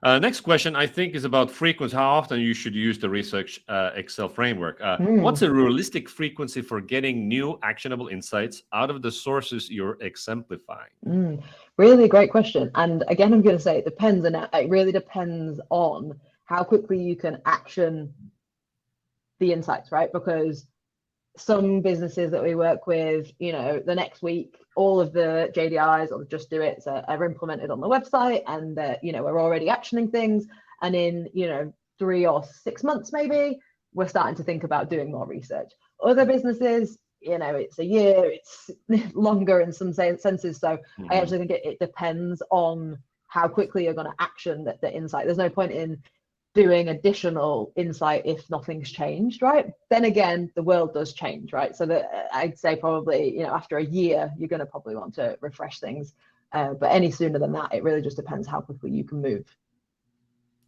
Next question, I think, is about frequency. How often you should use the research Excel framework? What's a realistic frequency for getting new actionable insights out of the sources you're exemplifying? Really great question. And again, I'm going to say it depends, and it really depends on how quickly you can action the insights, right? Because some businesses that we work with, the next week, all of the JDIs or the Just Do It's are implemented on the website, and we're already actioning things. And in 3 or 6 months, maybe we're starting to think about doing more research. Other businesses, it's a year, it's longer in some senses. So I actually think it depends on how quickly you're going to action the insight. There's no point in doing additional insight if nothing's changed, right? Then again, the world does change, right? So that I'd say probably, after a year, you're going to probably want to refresh things. But any sooner than that, it really just depends how quickly you can move.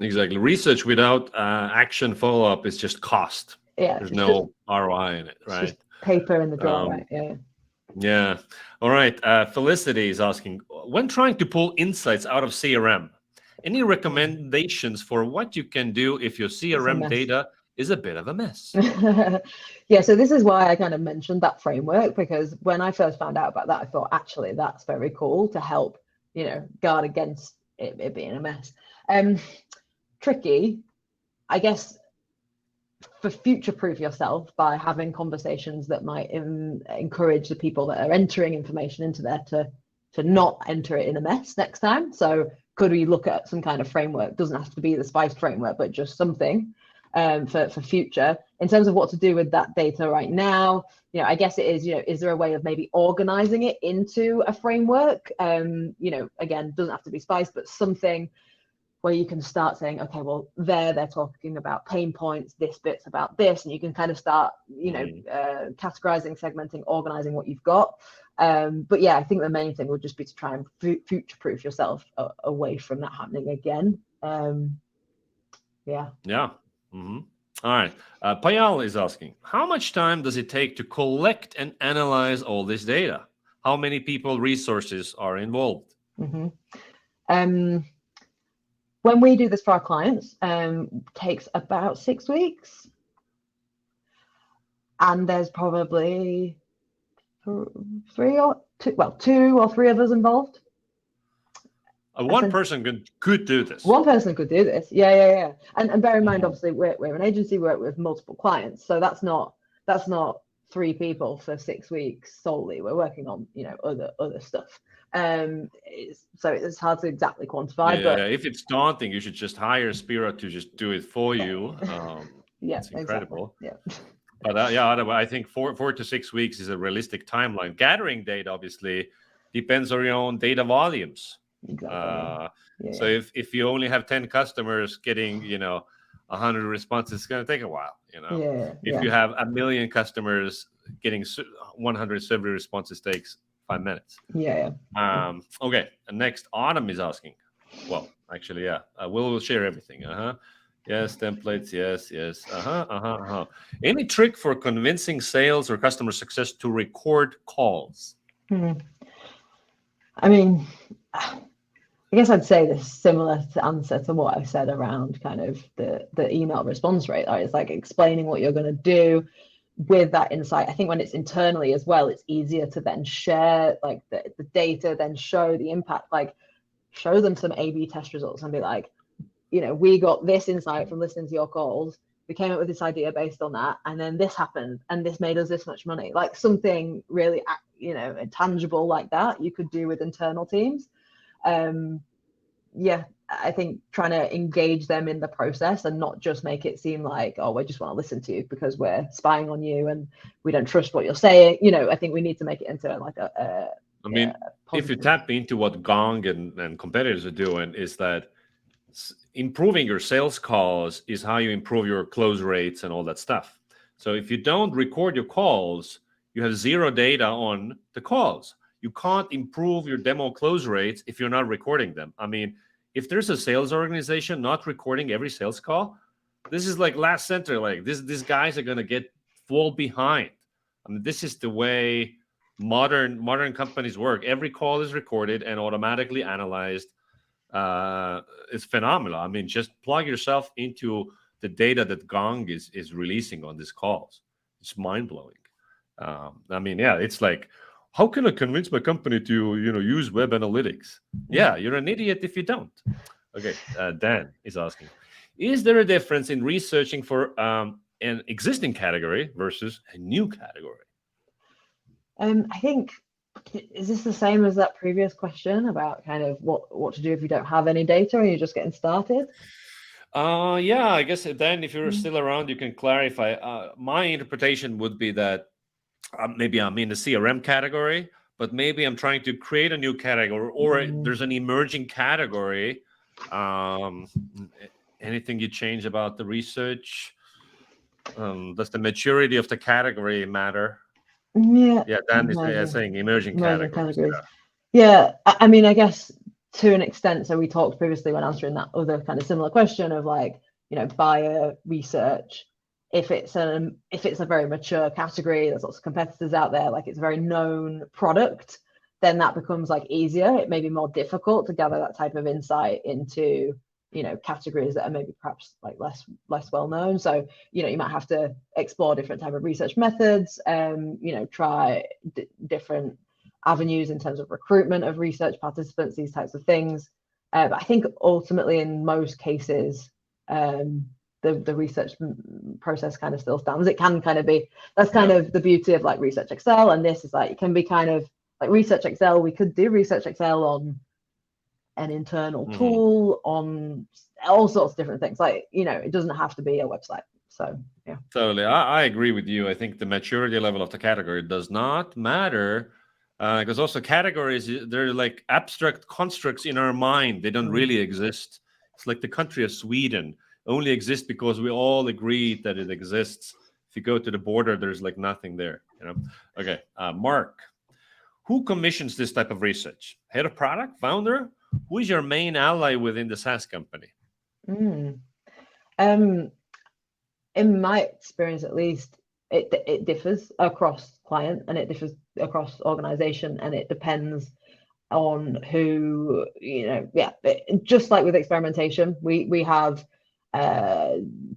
Exactly. Research without action follow-up is just cost. Yeah. There's no ROI in it, right? Just paper in the drawer, right? Yeah. Yeah. All right. Felicity is asking, when trying to pull insights out of CRM, any recommendations for what you can do if your CRM data is a bit of a mess. Yeah, so this is why I kind of mentioned that framework, because when I first found out about that, I thought, actually, that's very cool to help, guard against it being a mess. Tricky, I guess, for future-proof yourself by having conversations that might encourage the people that are entering information into there to not enter it in a mess next time. So could we look at some kind of framework? Doesn't have to be the SPICE framework, but just something for future in terms of what to do with that data right now. I guess it is, is there a way of maybe organizing it into a framework? Again, doesn't have to be SPICE, but something where you can start saying, okay, well, they're talking about pain points, this bit's about this, and you can kind of start, categorizing, segmenting, organizing what you've got. But yeah, I think the main thing would just be to try and future-proof yourself away from that happening again. Yeah. Mm-hmm. All right. Payal is asking, how much time does it take to collect and analyze all this data? How many people, resources are involved? Mm-hmm. When we do this for our clients, takes about 6 weeks. And there's probably two or three of us involved. One person could do this. One person could do this. Yeah. And bear in mind, obviously, we're an agency, we work with multiple clients. So that's not 3 people for 6 weeks solely. We're working on, other stuff. So it's hard to exactly quantify. Yeah, but if it's daunting, you should just hire Speero to just do it for you. Yeah, it's incredible. Exactly. Yeah. But I think 4 to 6 weeks is a realistic timeline. Gathering data obviously depends on your own data volumes. Exactly. So if you only have 10 customers getting 100 responses, it's going to take a while. If you have 1 million customers getting 100 survey responses, takes 5 minutes. Okay, and next, Autumn is asking, well, actually, yeah, we'll share everything. Yes, templates, yes. Any trick for convincing sales or customer success to record calls? I mean, I guess I'd say this similar to answer to what I said around kind of the email response rate. It's like explaining what you're going to do with that insight. I think when it's internally as well, it's easier to then share like the data, then show the impact, like show them some A/B test results and be like, we got this insight from listening to your calls. We came up with this idea based on that, and then this happened, and this made us this much money. Like something really, tangible like that you could do with internal teams. I think trying to engage them in the process and not just make it seem like, oh, we just want to listen to you because we're spying on you and we don't trust what you're saying. I think we need to make it into like if you tap into what Gong and competitors are doing, is that improving your sales calls is how you improve your close rates and all that stuff. So if you don't record your calls, you have zero data on the calls. You can't improve your demo close rates if you're not recording them. If there's a sales organization not recording every sales call, this is like last center. Like these guys are gonna fall behind. This is the way modern companies work. Every call is recorded and automatically analyzed. It's phenomenal. Just plug yourself into the data that Gong is releasing on these calls. It's mind-blowing. It's like, how can I convince my company to use web analytics? Yeah, you're an idiot if you don't. Okay, Dan is asking, is there a difference in researching for an existing category versus a new category? I think, is this the same as that previous question about kind of what to do if you don't have any data and you're just getting started? I guess then if you're still around, you can clarify. My interpretation would be that maybe I'm in the CRM category, but maybe I'm trying to create a new category, or there's an emerging category. Anything you change about the research? Does the maturity of the category matter? Yeah, Dan is saying emerging categories. Yeah, I guess to an extent. So we talked previously when answering that other kind of similar question of like, buyer research. If it's a very mature category, there's lots of competitors out there, like it's a very known product, then that becomes like easier. It may be more difficult to gather that type of insight into categories that are maybe perhaps like less well known. So you might have to explore different type of research methods, try different avenues in terms of recruitment of research participants, these types of things. But I think ultimately in most cases, the research process kind of still stands. It can kind of be, that's kind of the beauty of like Research Excel, and this is like, it can be kind of like Research Excel. We could do Research Excel on an internal tool, on all sorts of different things. Like, it doesn't have to be a website. So yeah, totally. I agree with you. I think the maturity level of the category does not matter, because also categories, they're like abstract constructs in our mind. They don't really exist. It's like the country of Sweden only exists because we all agreed that it exists. If you go to the border, there's like nothing there. Okay, Mark, who commissions this type of research? Head of product, founder? Who is your main ally within the SaaS company? In my experience, at least, it differs across client, and it differs across organization, and it depends on who, just like with experimentation, we have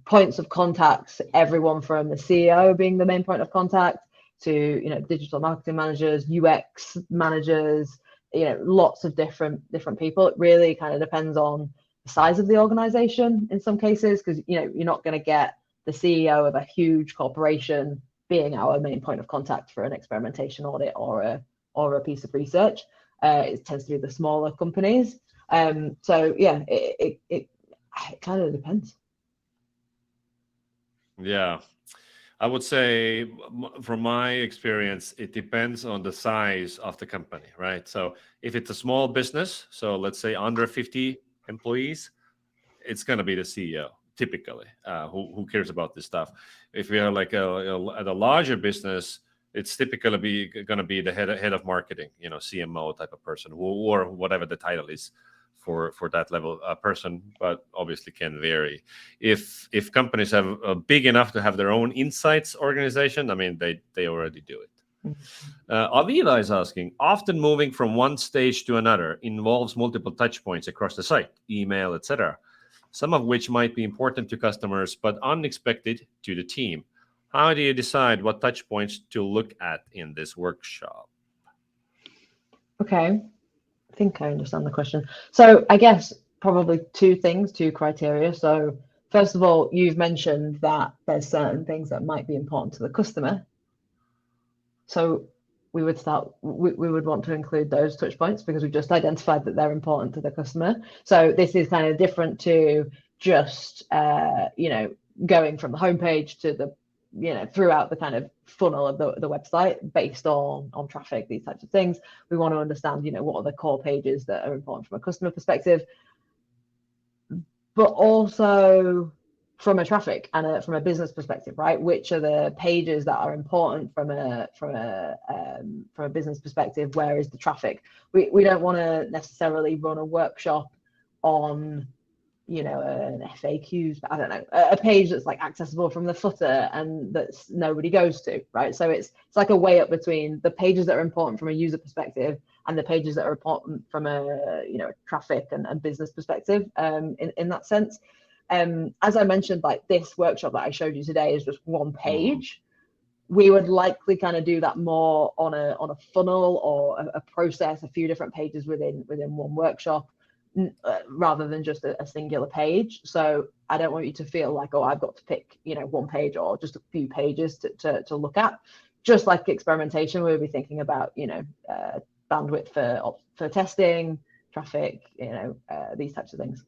points of contacts, everyone from the CEO being the main point of contact to digital marketing managers, UX managers, lots of different people. It really kind of depends on the size of the organization in some cases, because you're not going to get the CEO of a huge corporation being our main point of contact for an experimentation audit or a piece of research. It tends to be the smaller companies. So yeah, it kind of depends. Yeah, I would say from my experience, it depends on the size of the company, right? So if it's a small business, so let's say under 50 employees, it's going to be the CEO typically, who cares about this stuff. If we are like at a larger business, it's typically going to be the head of marketing, CMO type of person, or whatever the title is for that level person, but obviously can vary. If companies have big enough to have their own insights organization, I mean, they already do it. Aviva is asking, often moving from one stage to another involves multiple touch points across the site, email, etc., some of which might be important to customers, but unexpected to the team. How do you decide what touch points to look at in this workshop? Okay, I think I understand the question. So I guess probably two criteria. So first of all, you've mentioned that there's certain things that might be important to the customer. So we would want to include those touch points because we've just identified that they're important to the customer. So this is kind of different to just going from the homepage to the throughout the kind of funnel of the website based on traffic, these types of things. We want to understand what are the core pages that are important from a customer perspective, but also from a traffic and from a business perspective, right? Which are the pages that are important from a business perspective? Where is the traffic? We don't want to necessarily run a workshop on an FAQs, I don't know, a page that's like accessible from the footer and that's nobody goes to, right? So it's like a way up between the pages that are important from a user perspective and the pages that are important from a traffic and business perspective, in that sense. As I mentioned, like this workshop that I showed you today is just one page. We would likely kind of do that more on a funnel or a process, a few different pages within one workshop, rather than just a singular page. So I don't want you to feel like, oh, I've got to pick one page or just a few pages to look at. Just like experimentation, we'll be thinking about bandwidth for testing, traffic, these types of things.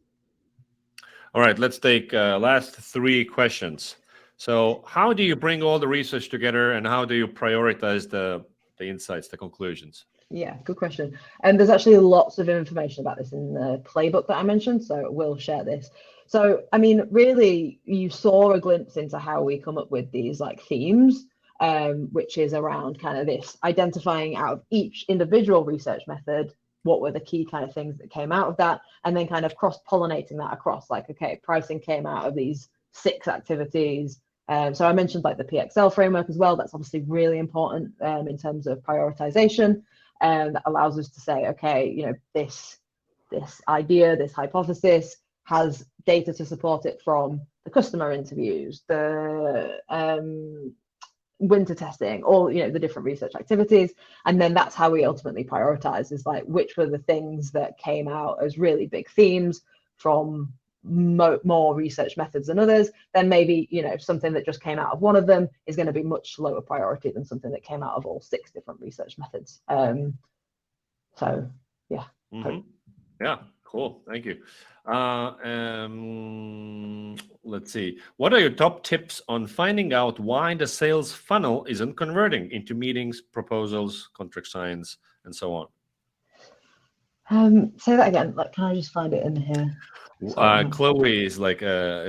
All right, let's take last three questions. So how do you bring all the research together, and how do you prioritize the insights, the conclusions? Yeah, good question. And there's actually lots of information about this in the playbook that I mentioned, so we'll share this. So, I mean, really, you saw a glimpse into how we come up with these like themes, which is around kind of this identifying out of each individual research method, what were the key kind of things that came out of that, and then kind of cross-pollinating that across, like, okay, pricing came out of these 6 activities. So I mentioned like the PXL framework as well. That's obviously really important in terms of prioritization. That allows us to say, okay, this idea, this hypothesis has data to support it from the customer interviews, the Wynter testing, all the different research activities, and then that's how we ultimately prioritize, is like which were the things that came out as really big themes from more research methods than others. Then maybe something that just came out of one of them is going to be much lower priority than something that came out of all 6 different research methods. So yeah. Yeah, cool, thank you. Let's see, what are your top tips on finding out why the sales funnel isn't converting into meetings, proposals, contract signs, and so on? Say that again. Like, can I just find it in here? Chloe is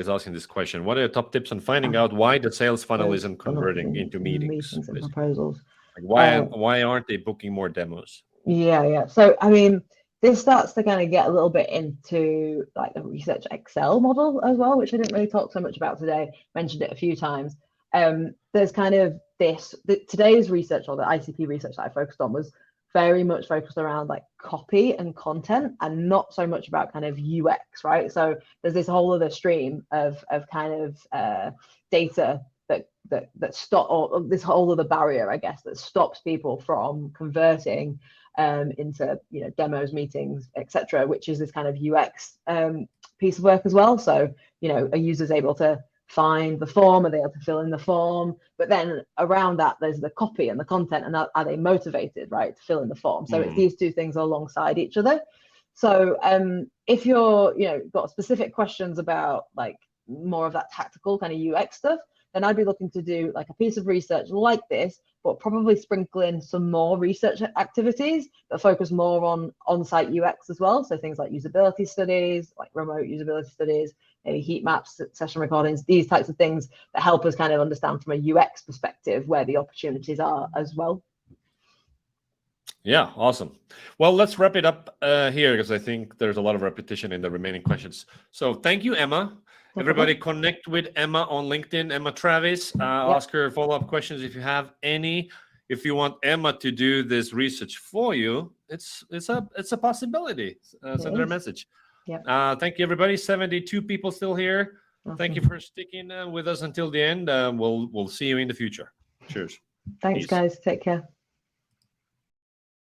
asking this question. What are your top tips on finding out why the sales funnel isn't converting into meetings and proposals? Like why aren't they booking more demos? Yeah. So I mean, this starts to kind of get a little bit into like the research Excel model as well, which I didn't really talk so much about today. Mentioned it a few times. There's kind of today's research, or the ICP research that I focused on, was very much focused around like copy and content, and not so much about kind of UX, right? So there's this whole other stream of kind of data that stop, or this whole other barrier, I guess, that stops people from converting into demos, meetings, etc., which is this kind of UX piece of work as well. So a user's able to find the form, are they able to fill in the form, but then around that there's the copy and the content, and are they motivated, right, to fill in the form? So it's these two things alongside each other. So if you're got specific questions about like more of that tactical kind of UX stuff, then I'd be looking to do like a piece of research like this, but probably sprinkle in some more research activities that focus more on on-site UX as well. So things like usability studies, like remote usability studies, maybe heat maps, session recordings, these types of things that help us kind of understand from a UX perspective where the opportunities are as well. Yeah, awesome. Well, let's wrap it up here, because I think there's a lot of repetition in the remaining questions. So thank you, Emma. Everybody connect with Emma on LinkedIn, Emma Travis. Ask her follow-up questions if you have any. If you want Emma to do this research for you, it's a possibility. Send her a message. Thank you, everybody. 72 people still here. Awesome. Thank you for sticking with us until the end. We'll see you in the future. Cheers. Thanks, guys. Take care.